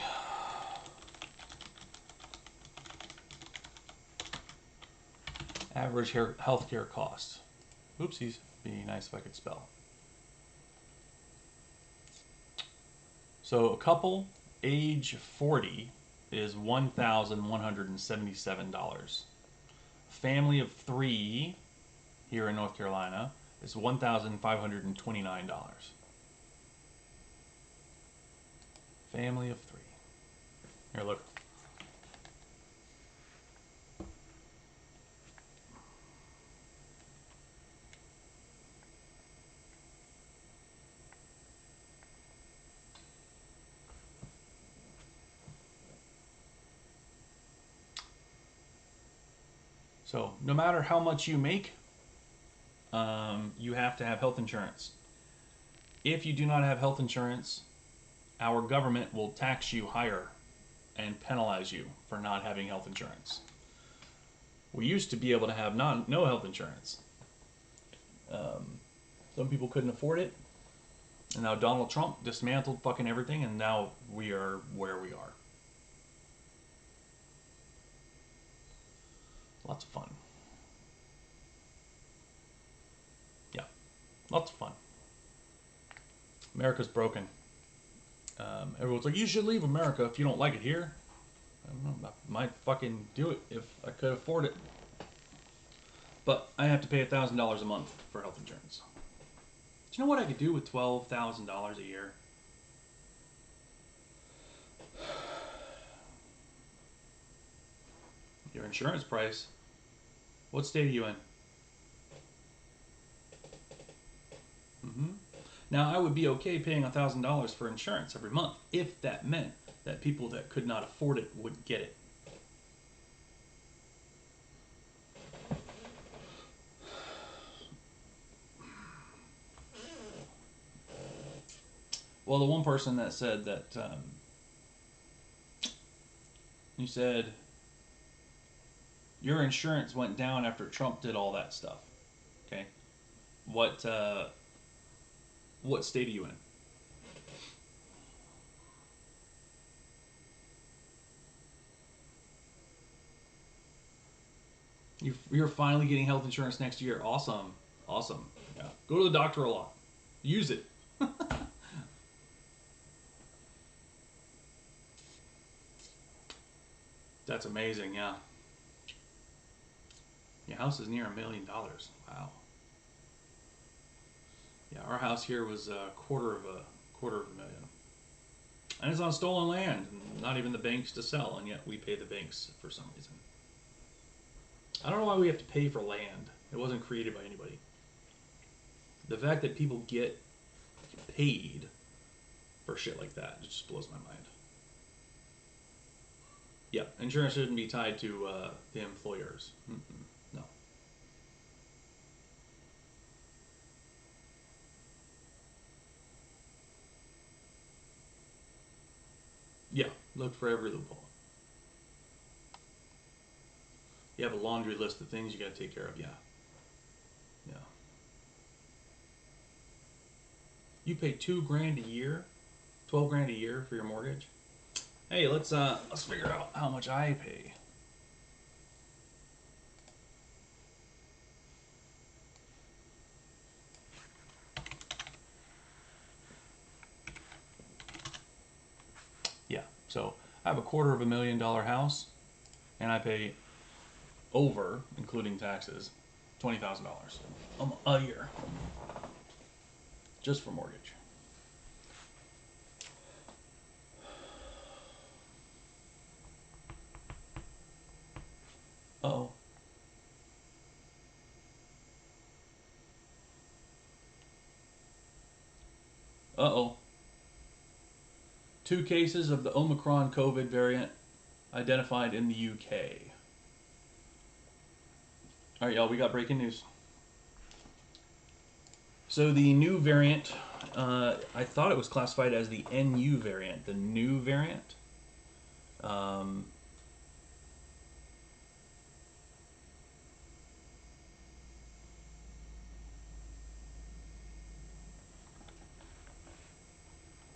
Average healthcare costs. Oopsies. Be nice if I could spell. So a couple age 40 is $1,177. Family of 3 here in North Carolina is $1,529. Family of 3. Here, look. So no matter how much you make, you have to have health insurance. If you do not have health insurance, our government will tax you higher and penalize you for not having health insurance. We used to be able to have no health insurance. Some people couldn't afford it. And now Donald Trump dismantled fucking everything, and now we are where we are. Lots of fun. Yeah, lots of fun. America's broken. Everyone's like, you should leave America if you don't like it here. I don't know, I might fucking do it if I could afford it. But I have to pay $1,000 a month for health insurance. Do you know what I could do with $12,000 a year? Your insurance price. What state are you in? Now, I would be okay paying $1,000 for insurance every month if that meant that people that could not afford it would get it. Well, the one person that said that, he said, your insurance went down after Trump did all that stuff. Okay, what state are you in? You're finally getting health insurance next year. Awesome, awesome. Yeah, go to the doctor a lot. Use it. That's amazing. Yeah. Your house is near $1 million. Wow. Yeah, our house here was a quarter of a million. And it's on stolen land, and not even the banks to sell, and yet we pay the banks for some reason. I don't know why we have to pay for land. It wasn't created by anybody. The fact that people get paid for shit like that just blows my mind. Yeah, insurance shouldn't be tied to the employers. No. Yeah, look for every loophole. You have a laundry list of things you got to take care of. Yeah. Yeah. You pay $2,000 a year, $12,000 a year for your mortgage. Hey, let's figure out how much I pay. Yeah, so I have a $250,000 house, and I pay over, including taxes, $20,000 a year just for mortgage. Uh-oh. Uh-oh. 2 cases of the Omicron COVID variant identified in the UK. All right, y'all, we got breaking news. So the new variant, I thought it was classified as the NU variant, the new variant.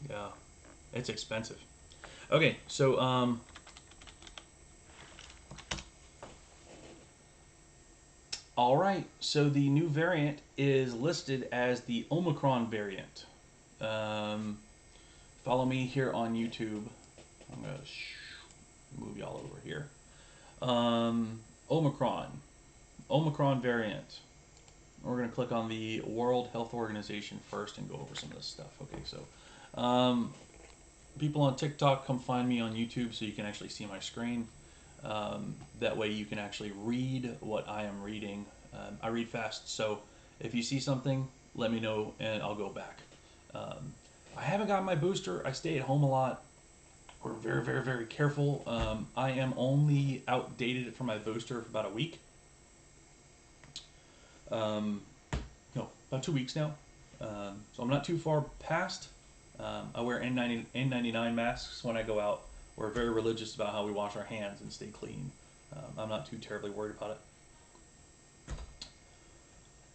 Yeah, it's expensive. Okay, so all right, so the new variant is listed as the Omicron variant. Follow me here on YouTube. I'm gonna move y'all over here. Omicron variant. We're gonna click on the World Health Organization first and go over some of this stuff. Okay, so people on TikTok, come find me on YouTube so you can actually see my screen. That way you can actually read what I am reading. I read fast, so if you see something, let me know and I'll go back. I haven't gotten my booster. I stay at home a lot. We're very, very, very careful. I am only outdated for my booster for about a week. No, about 2 weeks now. So I'm not too far past. I wear N99 masks when I go out. We're very religious about how we wash our hands and stay clean. I'm not too terribly worried about it.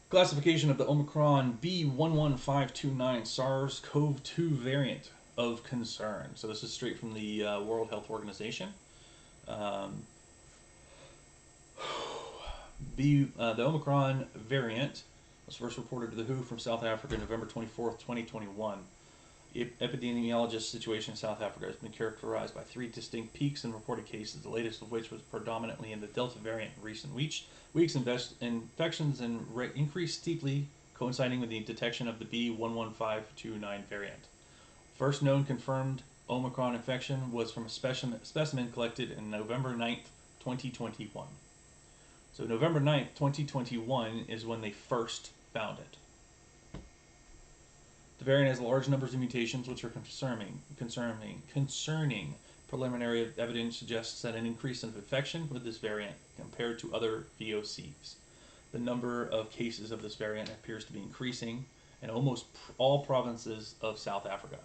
Classification of the Omicron B11529 SARS-CoV-2 variant of concern. So this is straight from the World Health Organization. The Omicron variant was first reported to the WHO from South Africa November 24th, 2021. Epidemiologist situation in South Africa has been characterized by 3 distinct peaks in reported cases, the latest of which was predominantly in the Delta variant in recent weeks. Infections and increased steeply, coinciding with the detection of the B11529 variant. First known confirmed Omicron infection was from a specimen collected in November 9th, 2021. So November 9th, 2021 is when they first found it. The variant has large numbers of mutations, which are concerning. Preliminary evidence suggests that an increase in infection with this variant compared to other VOCs. The number of cases of this variant appears to be increasing in almost all provinces of South Africa.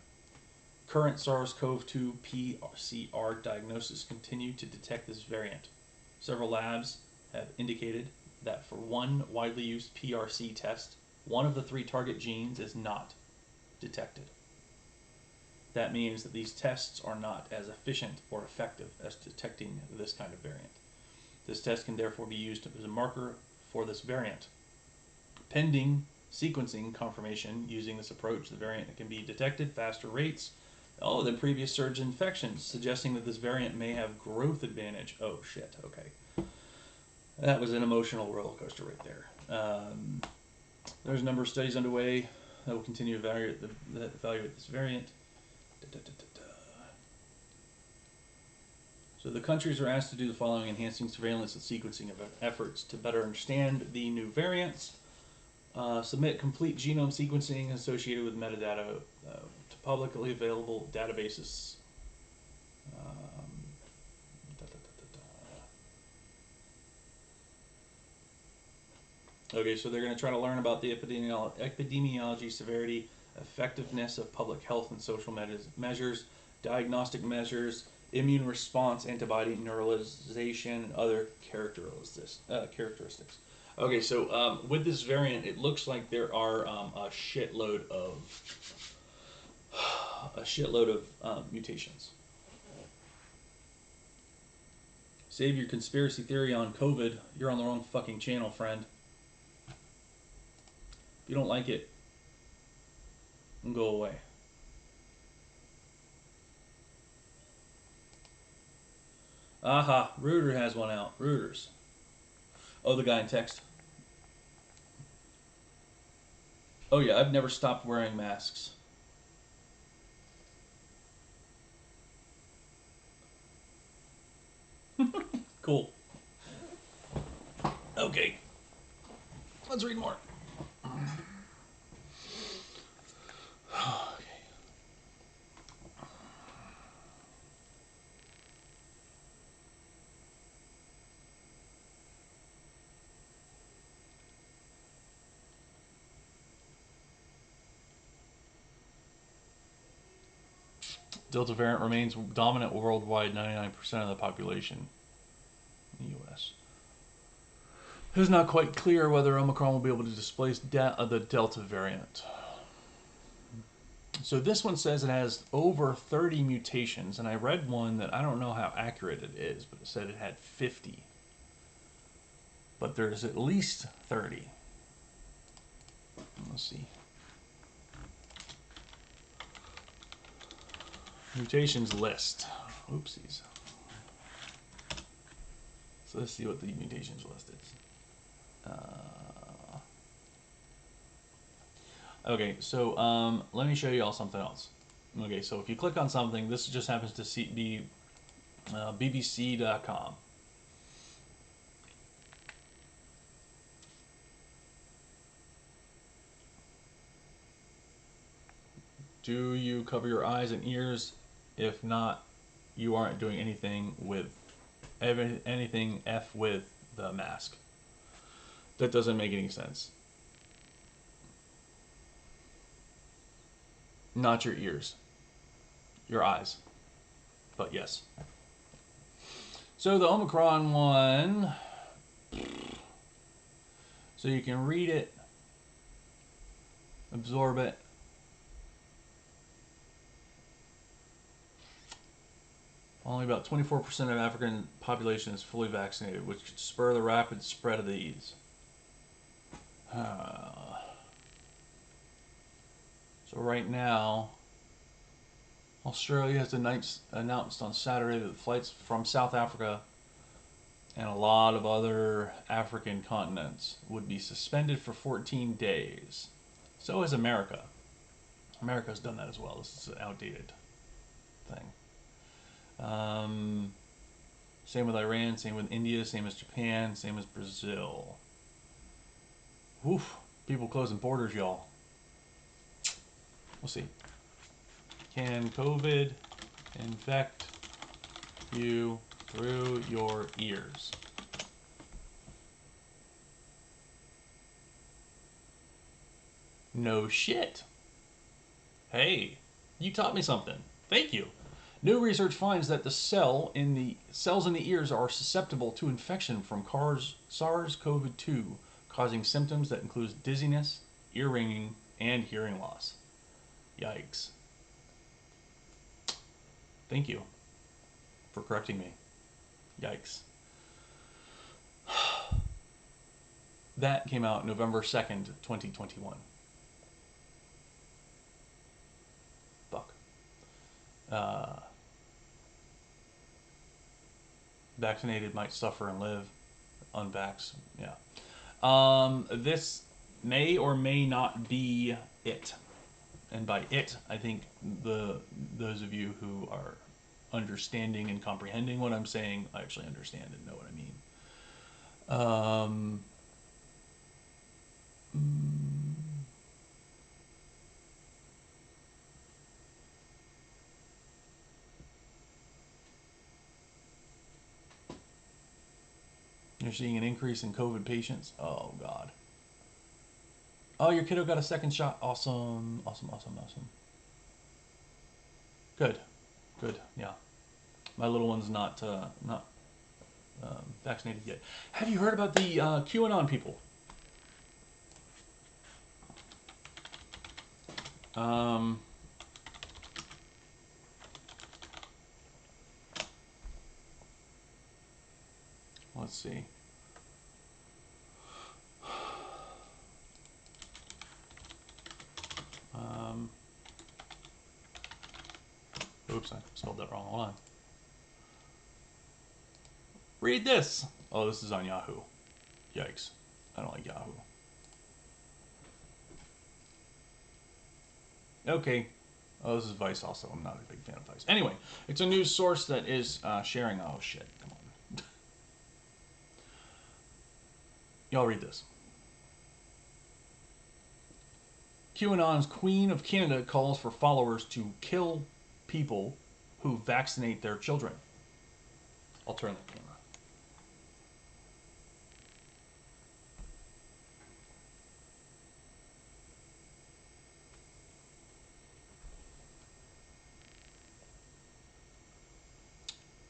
Current SARS-CoV-2 PCR diagnosis continue to detect this variant. Several labs have indicated that for one widely used PRC test, one of the 3 target genes is not detected. That means that these tests are not as efficient or effective as detecting this kind of variant. This test can therefore be used as a marker for this variant. Pending sequencing confirmation using this approach, the variant can be detected faster rates than previous surge infections, suggesting that this variant may have growth advantage. Oh shit, okay. That was an emotional roller coaster right there. There's a number of studies underway that will continue to evaluate this variant. So the countries are asked to do the following: enhancing surveillance and sequencing of efforts to better understand the new variants. Submit complete genome sequencing associated with metadata to publicly available databases. Okay, so they're going to try to learn about the epidemiology, severity, effectiveness of public health and social measures, diagnostic measures, immune response, antibody neuralization, and other characteristics. Okay, so with this variant, it looks like there are a shitload of mutations. Save your conspiracy theory on COVID. You're on the wrong fucking channel, friend. If you don't like it, then go away. Aha, Reuters has one out. Reuters. Oh, the guy in text. Oh yeah, I've never stopped wearing masks. Cool. Okay. Let's read more. Delta variant remains dominant worldwide, 99% of the population in the U.S. It is not quite clear whether Omicron will be able to displace the Delta variant. So this one says it has over 30 mutations, and I read one that I don't know how accurate it is, but it said it had 50. But there's at least 30. Let's see. Mutations list. Oopsies. So let's see what the mutations list is. Okay, so let me show you all something else. Okay, so if you click on something, this just happens to be BBC.com. Do you cover your eyes and ears? If not, you aren't doing anything with F with the mask. That doesn't make any sense. Not your ears, your eyes. But yes. So the Omicron one, so you can read it, absorb it. Only about 24% of African population is fully vaccinated, which could spur the rapid spread of these. So right now, Australia has announced on Saturday that the flights from South Africa and a lot of other African continents would be suspended for 14 days. So has America. America's done that as well. This is an outdated thing. Same with Iran, same with India, same as Japan, same as Brazil. Oof, people closing borders, y'all. We'll see. Can COVID infect you through your ears? No shit. Hey, you taught me something. Thank you. New research finds that the cells in the ears are susceptible to infection from SARS-CoV-2, causing symptoms that include dizziness, ear ringing, and hearing loss. Yikes. Thank you for correcting me. Yikes. That came out November 2nd, 2021. Fuck. Vaccinated might suffer and live. Unvax, yeah. This may or may not be it. And by it, I think those of you who are understanding and comprehending what I'm saying. I actually understand and know what I mean. You're seeing an increase in COVID patients. Oh, God. Oh, your kiddo got a second shot. Awesome. Awesome, awesome, awesome. Good. Good, yeah. My little one's not vaccinated yet. Have you heard about the QAnon people? Let's see. Oops, I spelled that wrong. Hold on. Read this. Oh, this is on Yahoo. Yikes. I don't like Yahoo. Okay. Oh, this is Vice also. I'm not a big fan of Vice. Anyway, it's a news source that is sharing. Oh, shit. Come on. Y'all read this. QAnon's Queen of Canada calls for followers to kill people who vaccinate their children. I'll turn the camera.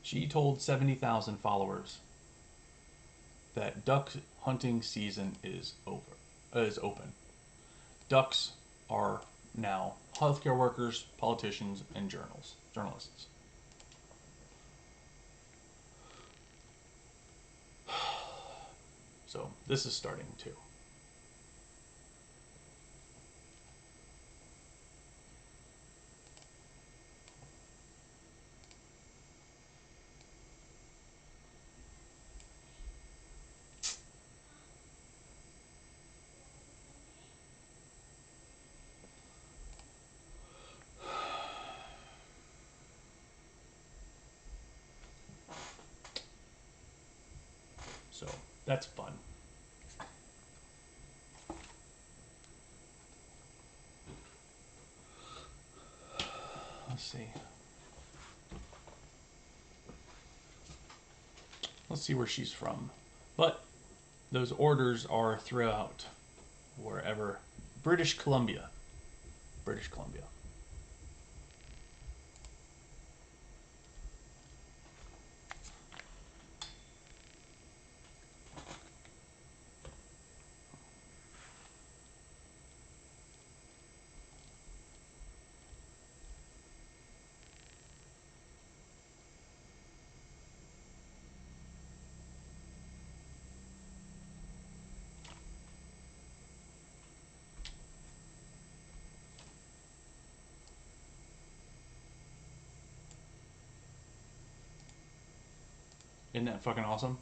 She told 70,000 followers that duck hunting season is open. Ducks are now healthcare workers, politicians, and journalists. So this is starting too. So that's fun. Let's see. Let's see where she's from. But those orders are throughout wherever. British Columbia. British Columbia. Isn't that fucking awesome?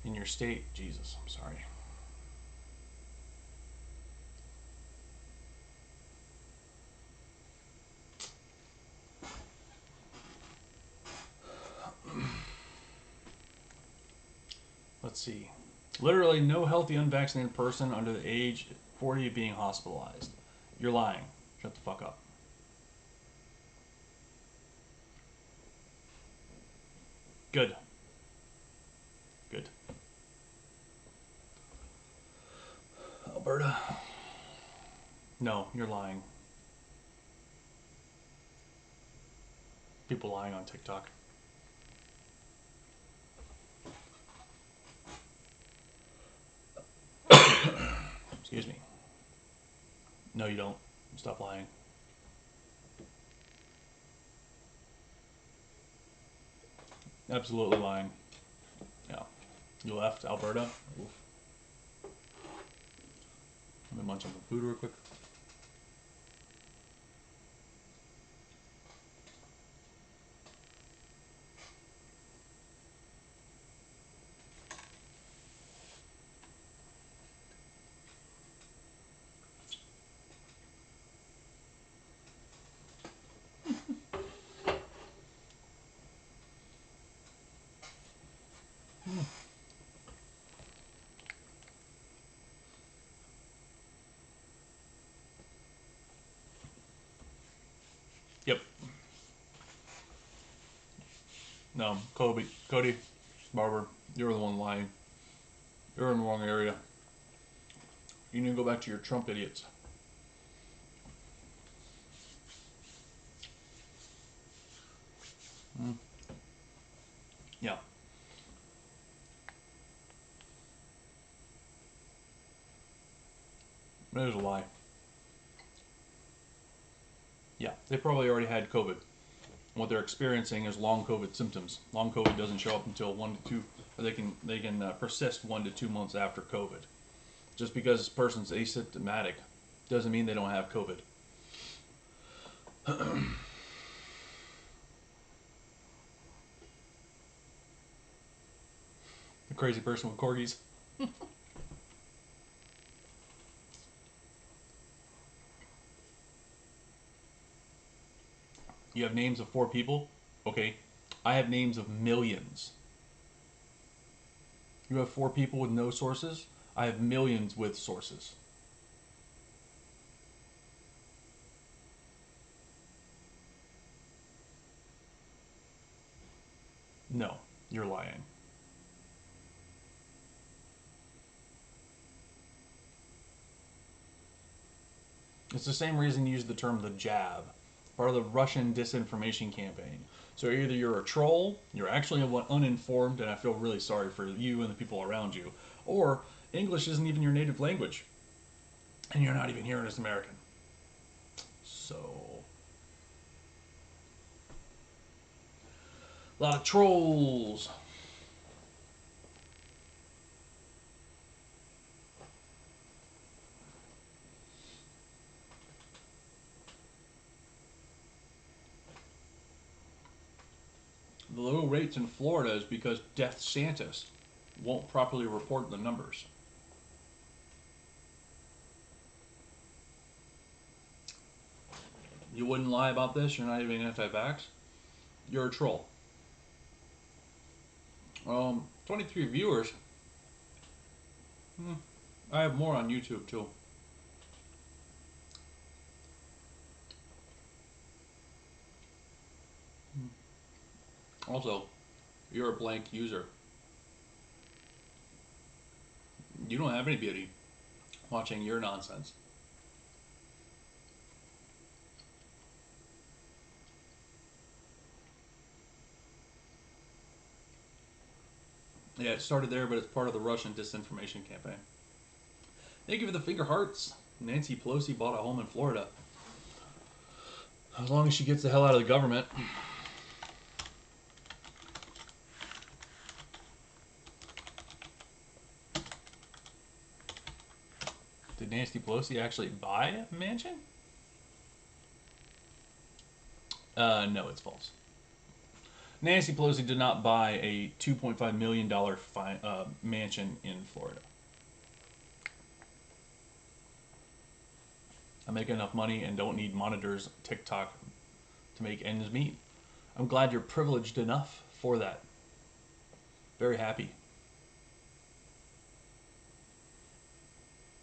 In your state, Jesus, I'm sorry. Let's see. Literally no healthy unvaccinated person under the age 40 being hospitalized. You're lying. Shut the fuck up. Good. Good. Alberta. No, you're lying. People lying on TikTok. Excuse me. No, you don't. Stop lying. Absolutely lying. Yeah. You left Alberta? Oof. Let me munch on some food real quick. No, Cody, Barber, you're the one lying. You're in the wrong area. You need to go back to your Trump idiots. Yeah. It was a lie. Yeah, they probably already had COVID. What they're experiencing is long COVID symptoms. Long COVID doesn't show up until 1 to 2, or they can persist 1 to 2 months after COVID. Just because this person's asymptomatic doesn't mean they don't have COVID. The crazy person with corgis. You have names of 4 people? Okay. I have names of millions. You have 4 people with no sources? I have millions with sources. No, you're lying. It's the same reason you use the term the jab, part of the Russian disinformation campaign. So either you're a troll, you're actually uninformed, and I feel really sorry for you and the people around you, or English isn't even your native language, and you're not even hearing as American. So, a lot of trolls. The low rates in Florida is because DeathSantis won't properly report the numbers. You wouldn't lie about this? You're not even anti-vax? You're a troll. 23 viewers. I have more on YouTube too. Also, you're a blank user. You don't have anybody watching your nonsense. Yeah, it started there, but it's part of the Russian disinformation campaign. Thank you for the finger hearts. Nancy Pelosi bought a home in Florida. As long as she gets the hell out of the government. Did Nancy Pelosi actually buy a mansion? No, it's false. Nancy Pelosi did not buy a $2.5 million mansion in Florida. I make enough money and don't need monitors, TikTok, to make ends meet. I'm glad you're privileged enough for that. Very happy.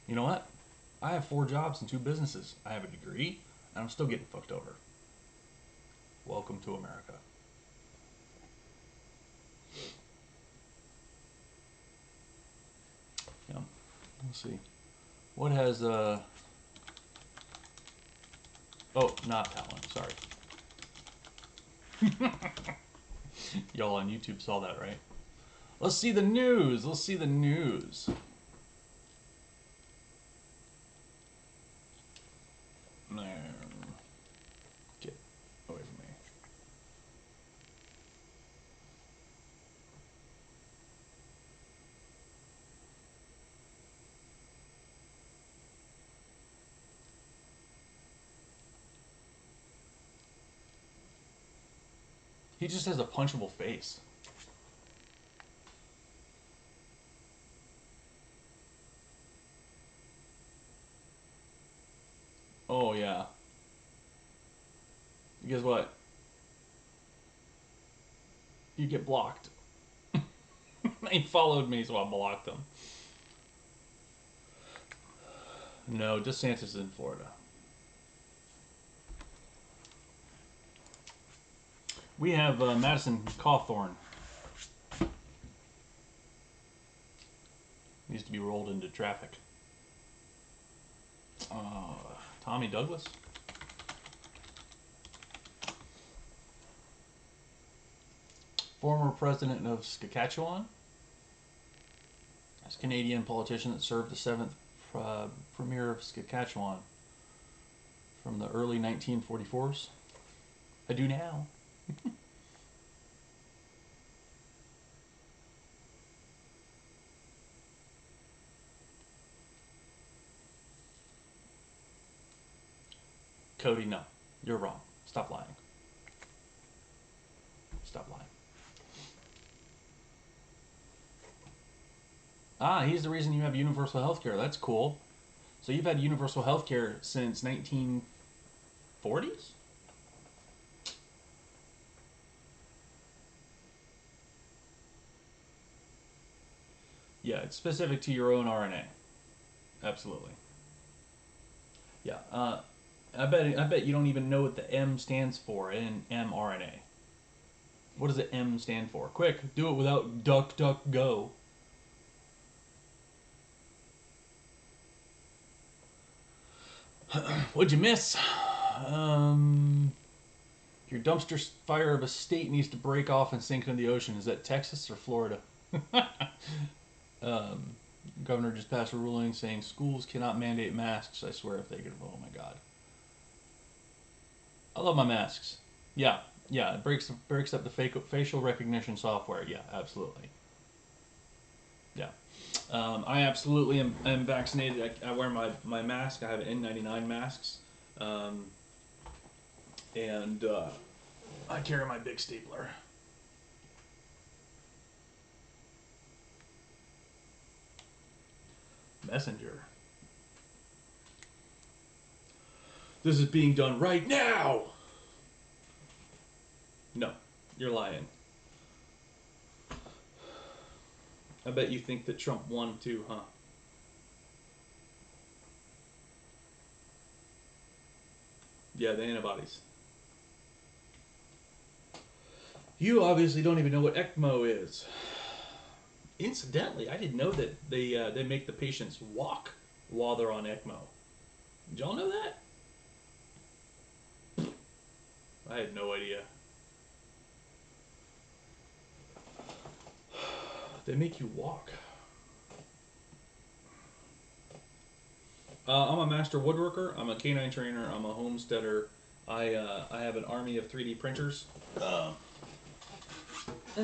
You know what? I have 4 jobs and 2 businesses. I have a degree, and I'm still getting fucked over. Welcome to America. Yeah. Let's see. What has oh, not that one. Sorry. Y'all on YouTube saw that, right? Let's see the news. Let's see the news. Get away from me. He just has a punchable face. Oh, yeah. Guess what? You get blocked. He followed me, so I blocked him. No, DeSantis is in Florida. We have Madison Cawthorn. Needs to be rolled into traffic. Tommy Douglas. Former president of Saskatchewan. That's a Canadian politician that served the 7th Premier of Saskatchewan from the early 1944s. I do now. Cody, no. You're wrong. Stop lying. Stop lying. Ah, he's the reason you have universal health care. That's cool. So you've had universal health care since 1940s? Yeah, it's specific to your own RNA. Absolutely. Yeah. I bet you don't even know what the M stands for in mRNA. What does the M stand for? Quick, do it without duck, duck, go. What'd you miss? Your dumpster fire of a state needs to break off and sink into the ocean. Is that Texas or Florida? Governor just passed a ruling saying schools cannot mandate masks. I swear if they could. Oh my God. I love my masks. Yeah. It breaks up the facial recognition software. Yeah, absolutely. Yeah. I absolutely am vaccinated. I wear my mask. I have N95 masks. And I carry my big stapler. Messenger. This is being done right now! No, you're lying. I bet you think that Trump won too, huh? Yeah, the antibodies. You obviously don't even know what ECMO is. Incidentally, I didn't know that they make the patients walk while they're on ECMO. Did y'all know that? I had no idea. They make you walk. I'm a master woodworker. I'm a canine trainer. I'm a homesteader. I have an army of 3D printers. I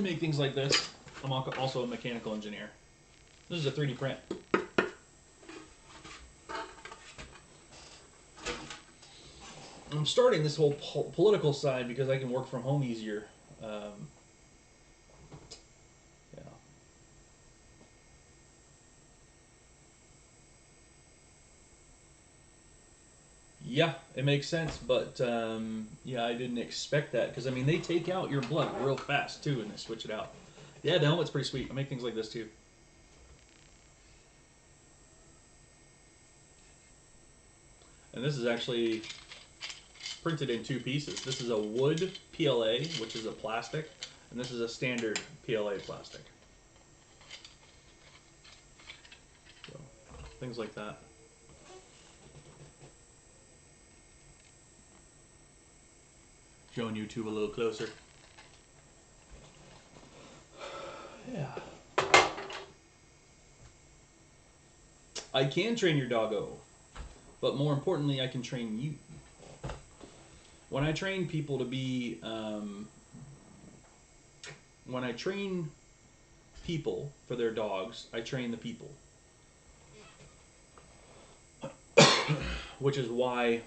make things like this. I'm also a mechanical engineer. This is a 3D print. I'm starting this whole political side because I can work from home easier. Yeah. Yeah, it makes sense, but yeah, I didn't expect that because I mean they take out your blood real fast too, and they switch it out. Yeah, the helmet's pretty sweet. I make things like this too. And this is actually printed in 2 pieces. This is a wood PLA, which is a plastic, and this is a standard PLA plastic. So, things like that. Showing YouTube a little closer. Yeah. I can train your doggo, but more importantly, I can train you. When I train people to be, when I train people for their dogs, I train the people. Which is why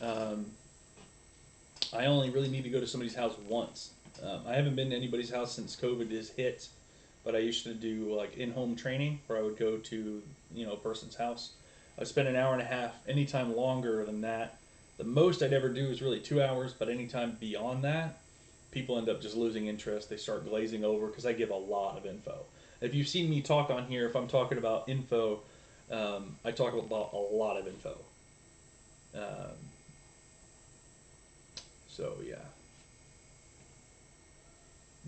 I only really need to go to somebody's house once. I haven't been to anybody's house since COVID has hit, but I used to do like in-home training where I would go to, you know, a person's house. I would spend an hour and a half. Anytime longer than that, the most I'd ever do is really 2 hours, but anytime beyond that, people end up just losing interest. They start glazing over because I give a lot of info. If you've seen me talk on here, if I'm talking about info, I talk about a lot of info. So yeah.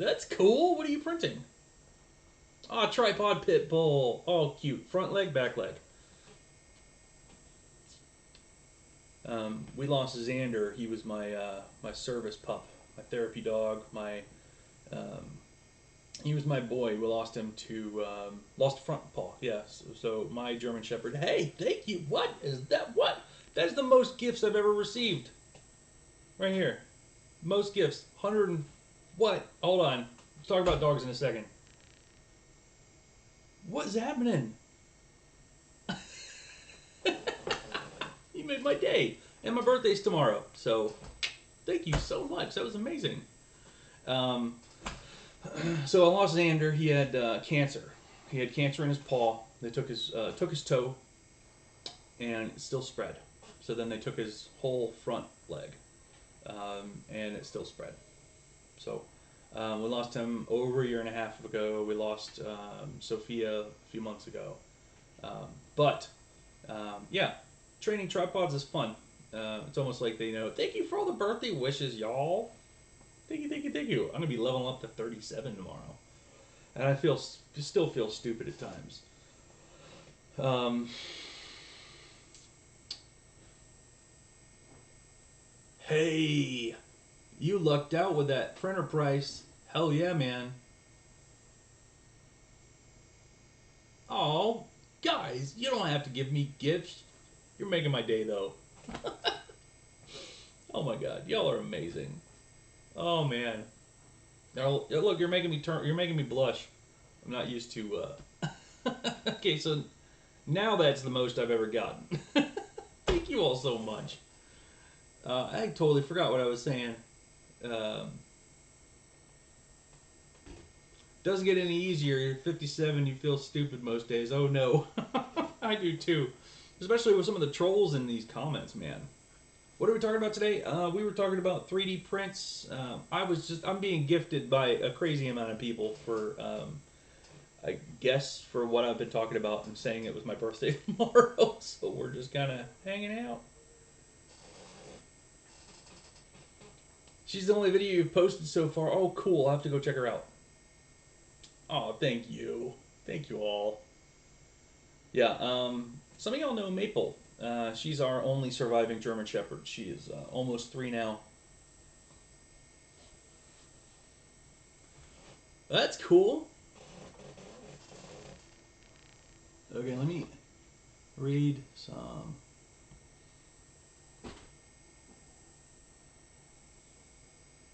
That's cool. What are you printing? Ah, tripod pit bull. Oh, cute. Front leg, back leg. We lost Xander. He was my my service pup, my therapy dog. He was my boy. We lost him to lost a front paw. Yes. So my German Shepherd. Hey, thank you. What is that? What? That's the most gifts I've ever received. Right here, most gifts. 100 and what? Hold on. Let's talk about dogs in a second. What is happening? You made my day. And my birthday's tomorrow. So, thank you so much. That was amazing. So I lost Xander. He had cancer. He had cancer in his paw. They took his toe, and it still spread. So then they took his whole front leg, and it still spread. So we lost him over a year and a half ago. We lost Sophia a few months ago. Yeah, training tripods is fun. It's almost like they know, thank you for all the birthday wishes, y'all. Thank you, thank you, thank you. I'm going to be leveling up to 37 tomorrow. And I still feel stupid at times. Hey, you lucked out with that printer price. Hell yeah, man. Oh, guys, you don't have to give me gifts. You're making my day, though. Oh my god, y'all are amazing. Oh man. Now, look, you're making me blush. I'm not used to Okay, so now that's the most I've ever gotten. Thank you all so much. I totally forgot what I was saying. Doesn't get any easier. You're 57, you feel stupid most days. Oh no. I do too. Especially with some of the trolls in these comments, man. What are we talking about today? We were talking about 3D prints. I'm being gifted by a crazy amount of people for, I guess, for what I've been talking about and saying it was my birthday tomorrow. So we're just kind of hanging out. She's the only video you've posted so far. Oh, cool. I'll have to go check her out. Oh, thank you. Thank you all. Yeah, some of y'all know Maple. She's our only surviving German Shepherd. She is almost 3 now. That's cool. Okay, let me read some.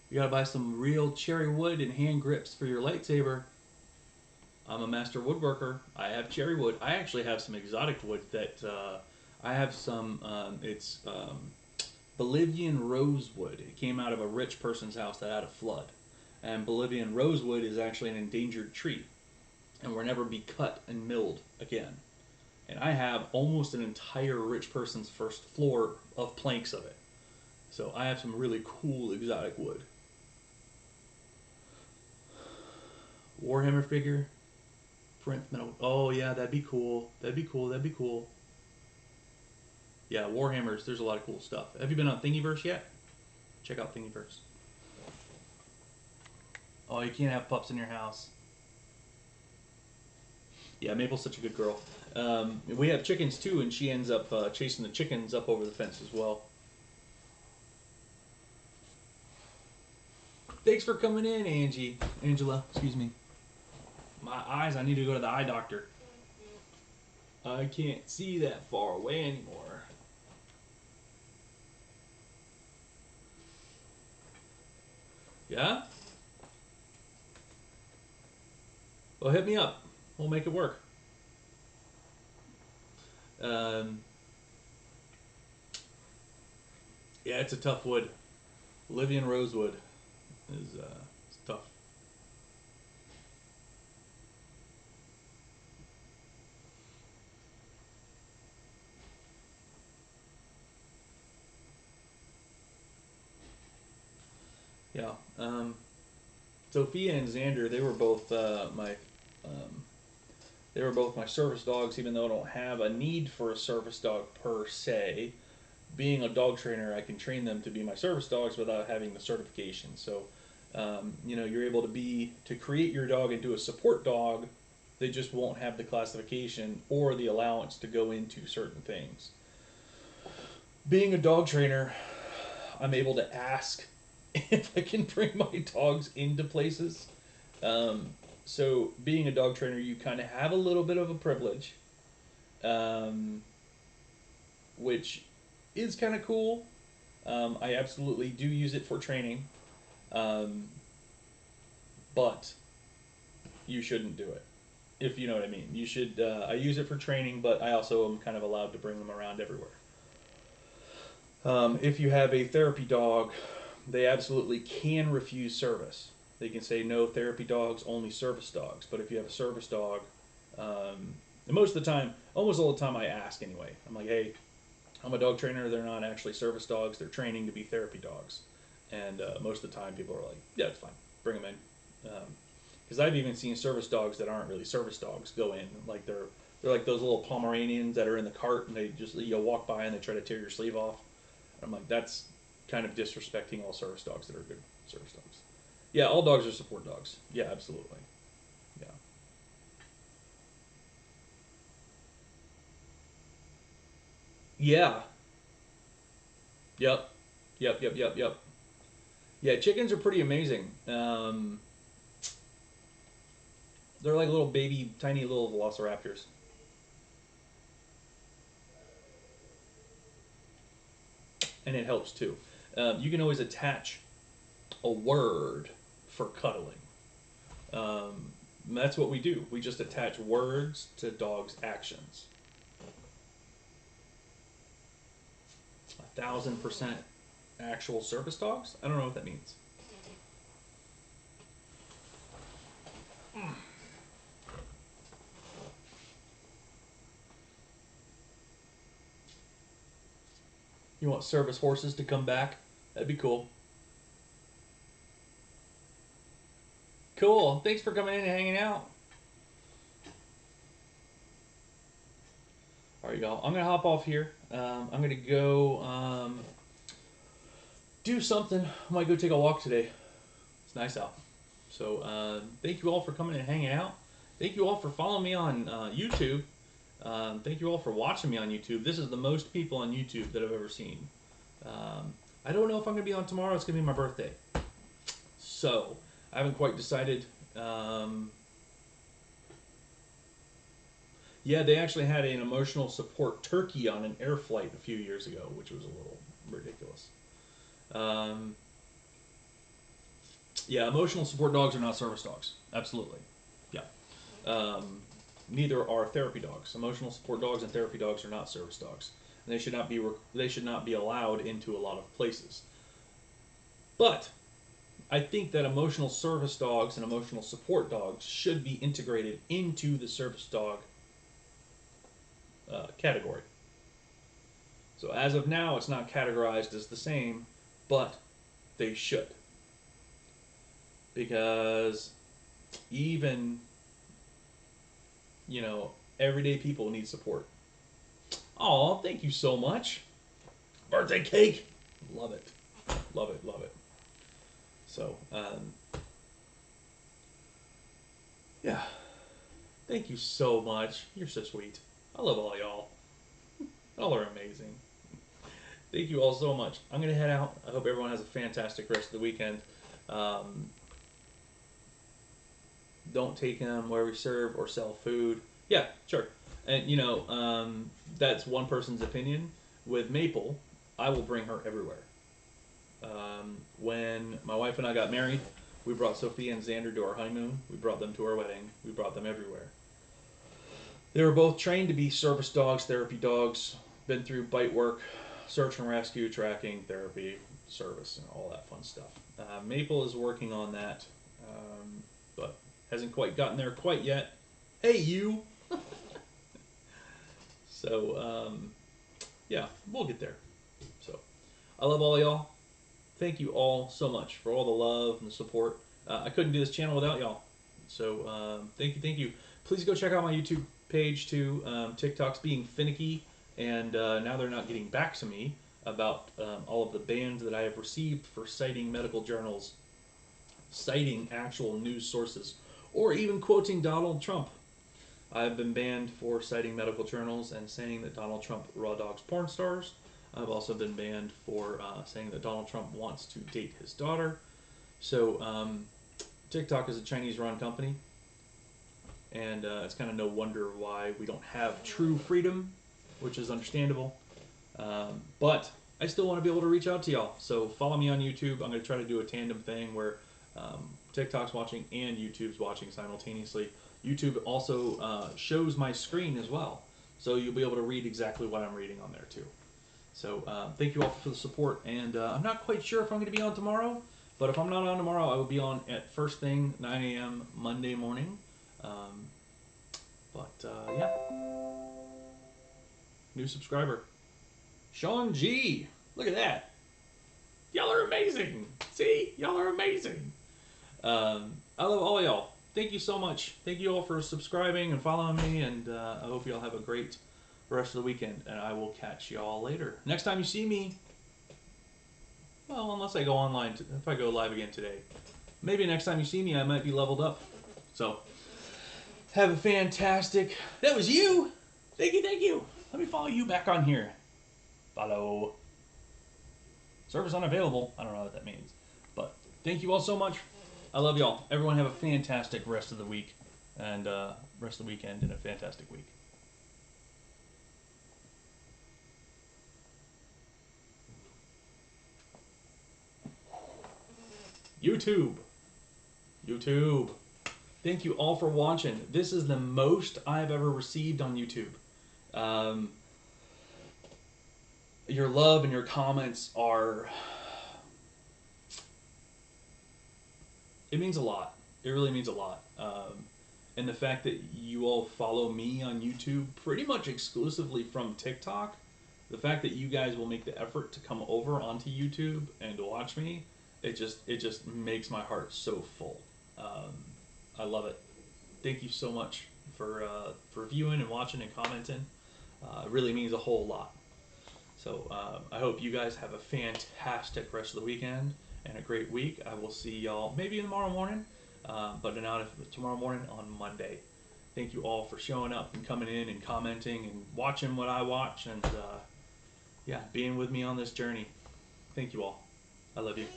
You gotta buy some real cherry wood and hand grips for your lightsaber. I'm a master woodworker. I have cherry wood. I actually have some exotic wood that I have some. It's Bolivian rosewood. It came out of a rich person's house that had a flood, and Bolivian rosewood is actually an endangered tree, and will never be cut and milled again. And I have almost an entire rich person's first floor of planks of it. So I have some really cool exotic wood. Warhammer figure. Print metal. Oh yeah, that'd be cool. That'd be cool. That'd be cool. Yeah, Warhammers. There's a lot of cool stuff. Have you been on Thingiverse yet? Check out Thingiverse. Oh, you can't have pups in your house. Yeah, Maple's such a good girl. We have chickens too, and she ends up chasing the chickens up over the fence as well. Thanks for coming in, Angela, excuse me. My eyes, I need to go to the eye doctor. I can't see that far away anymore. Yeah? Well, hit me up. We'll make it work. Yeah, it's a tough wood. Bolivian rosewood is it's tough. Yeah. Sophia and Xander, they were both my service dogs, even though I don't have a need for a service dog per se. Being a dog trainer, I can train them to be my service dogs without having the certification. So You're able to create your dog into a support dog. They just won't have the classification or the allowance to go into certain things. Being a dog trainer, I'm able to ask if I can bring my dogs into places. So being a dog trainer, you kind of have a little bit of a privilege, which is kind of cool. I absolutely do use it for training, but you shouldn't do it, if you know what I mean. You should. I use it for training, but I also am kind of allowed to bring them around everywhere. If you have a therapy dog, they absolutely can refuse service. They can say no therapy dogs, only service dogs. But if you have a service dog, and most of the time, almost all the time, I ask anyway. I'm like, hey, I'm a dog trainer. They're not actually service dogs. They're training to be therapy dogs. And most of the time, people are like, yeah, it's fine. Bring them in. Because I've even seen service dogs that aren't really service dogs go in. Like they're like those little Pomeranians that are in the cart, and they just walk by and they try to tear your sleeve off. I'm like, that's kind of disrespecting all service dogs that are good service dogs. Yeah, all dogs are support dogs. Yeah, absolutely. Yeah. Yeah. Yep. Yep. Yeah, chickens are pretty amazing. They're like little baby, tiny little velociraptors. And it helps too. You can always attach a word for cuddling. That's what we do. We just attach words to dogs' actions. 1,000% actual service dogs? I don't know what that means. You want service horses to come back? That'd be cool. Cool. Thanks for coming in and hanging out. All right, y'all. I'm going to hop off here. I'm going to go do something. I might go take a walk today. It's nice out. So thank you all for coming and hanging out. Thank you all for following me on YouTube. Thank you all for watching me on YouTube. This is the most people on YouTube that I've ever seen. I don't know if I'm going to be on tomorrow. It's going to be my birthday. So, I haven't quite decided. Yeah, they actually had an emotional support turkey on an air flight a few years ago, which was a little ridiculous. Yeah, emotional support dogs are not service dogs. Absolutely. Yeah. Neither are therapy dogs. Emotional support dogs and therapy dogs are not service dogs. And they should not be allowed into a lot of places. But I think that emotional service dogs and emotional support dogs should be integrated into the service dog category. So as of now, it's not categorized as the same, but they should. Because even, everyday people need support. Aw, thank you so much. Birthday cake. Love it. Love it, love it. So, yeah. Thank you so much. You're so sweet. I love all y'all. Y'all are amazing. Thank you all so much. I'm going to head out. I hope everyone has a fantastic rest of the weekend. Don't take them where we serve or sell food. Yeah, sure. And, that's one person's opinion. With Maple, I will bring her everywhere. When my wife and I got married, we brought Sophia and Xander to our honeymoon. We brought them to our wedding. We brought them everywhere. They were both trained to be service dogs, therapy dogs, been through bite work, search and rescue, tracking, therapy, service, and all that fun stuff. Maple is working on that, but hasn't quite gotten there quite yet. Hey, you! So, yeah, we'll get there. So, I love all y'all. Thank you all so much for all the love and the support. I couldn't do this channel without y'all. So, thank you. Please go check out my YouTube page too. TikTok's being finicky, and now they're not getting back to me about all of the bans that I have received for citing medical journals. citing actual news sources or even quoting Donald Trump. I've been banned for citing medical journals and saying that Donald Trump raw dogs porn stars. I've also been banned for saying that Donald Trump wants to date his daughter. So TikTok is a Chinese-run company, and it's kind of no wonder why we don't have true freedom, which is understandable. But I still want to be able to reach out to y'all. So follow me on YouTube. I'm going to try to do a tandem thing where TikTok's watching and YouTube's watching simultaneously. YouTube also shows my screen as well, so you'll be able to read exactly what I'm reading on there too. So thank you all for the support, and I'm not quite sure if I'm going to be on tomorrow, but if I'm not on tomorrow, I will be on at first thing 9 a.m. Monday morning. Yeah, new subscriber, Sean G. Look at that. Y'all are amazing. See, y'all are amazing. I love all y'all. Thank you so much. Thank you all for subscribing and following me, and I hope y'all have a great rest of the weekend, and I will catch y'all later. Next time you see me, well, unless I go online, if I go live again today, maybe next time you see me, I might be leveled up. So, have a fantastic... That was you! Thank you, thank you. Let me follow you back on here. Follow. Service unavailable. I don't know what that means. But thank you all so much. I love y'all. Everyone have a fantastic rest of the week and rest of the weekend and a fantastic week. YouTube. Thank you all for watching. This is the most I've ever received on YouTube. Your love and your comments are... It means a lot. It really means a lot. And the fact that you all follow me on YouTube pretty much exclusively from TikTok, the fact that you guys will make the effort to come over onto YouTube and to watch me, it just makes my heart so full. I love it. Thank you so much for viewing and watching and commenting. It really means a whole lot. So I hope you guys have a fantastic rest of the weekend and a great week. I will see y'all maybe tomorrow morning, but not tomorrow morning, on Monday. Thank you all for showing up and coming in and commenting and watching what I watch, and yeah, being with me on this journey. Thank you all. I love you.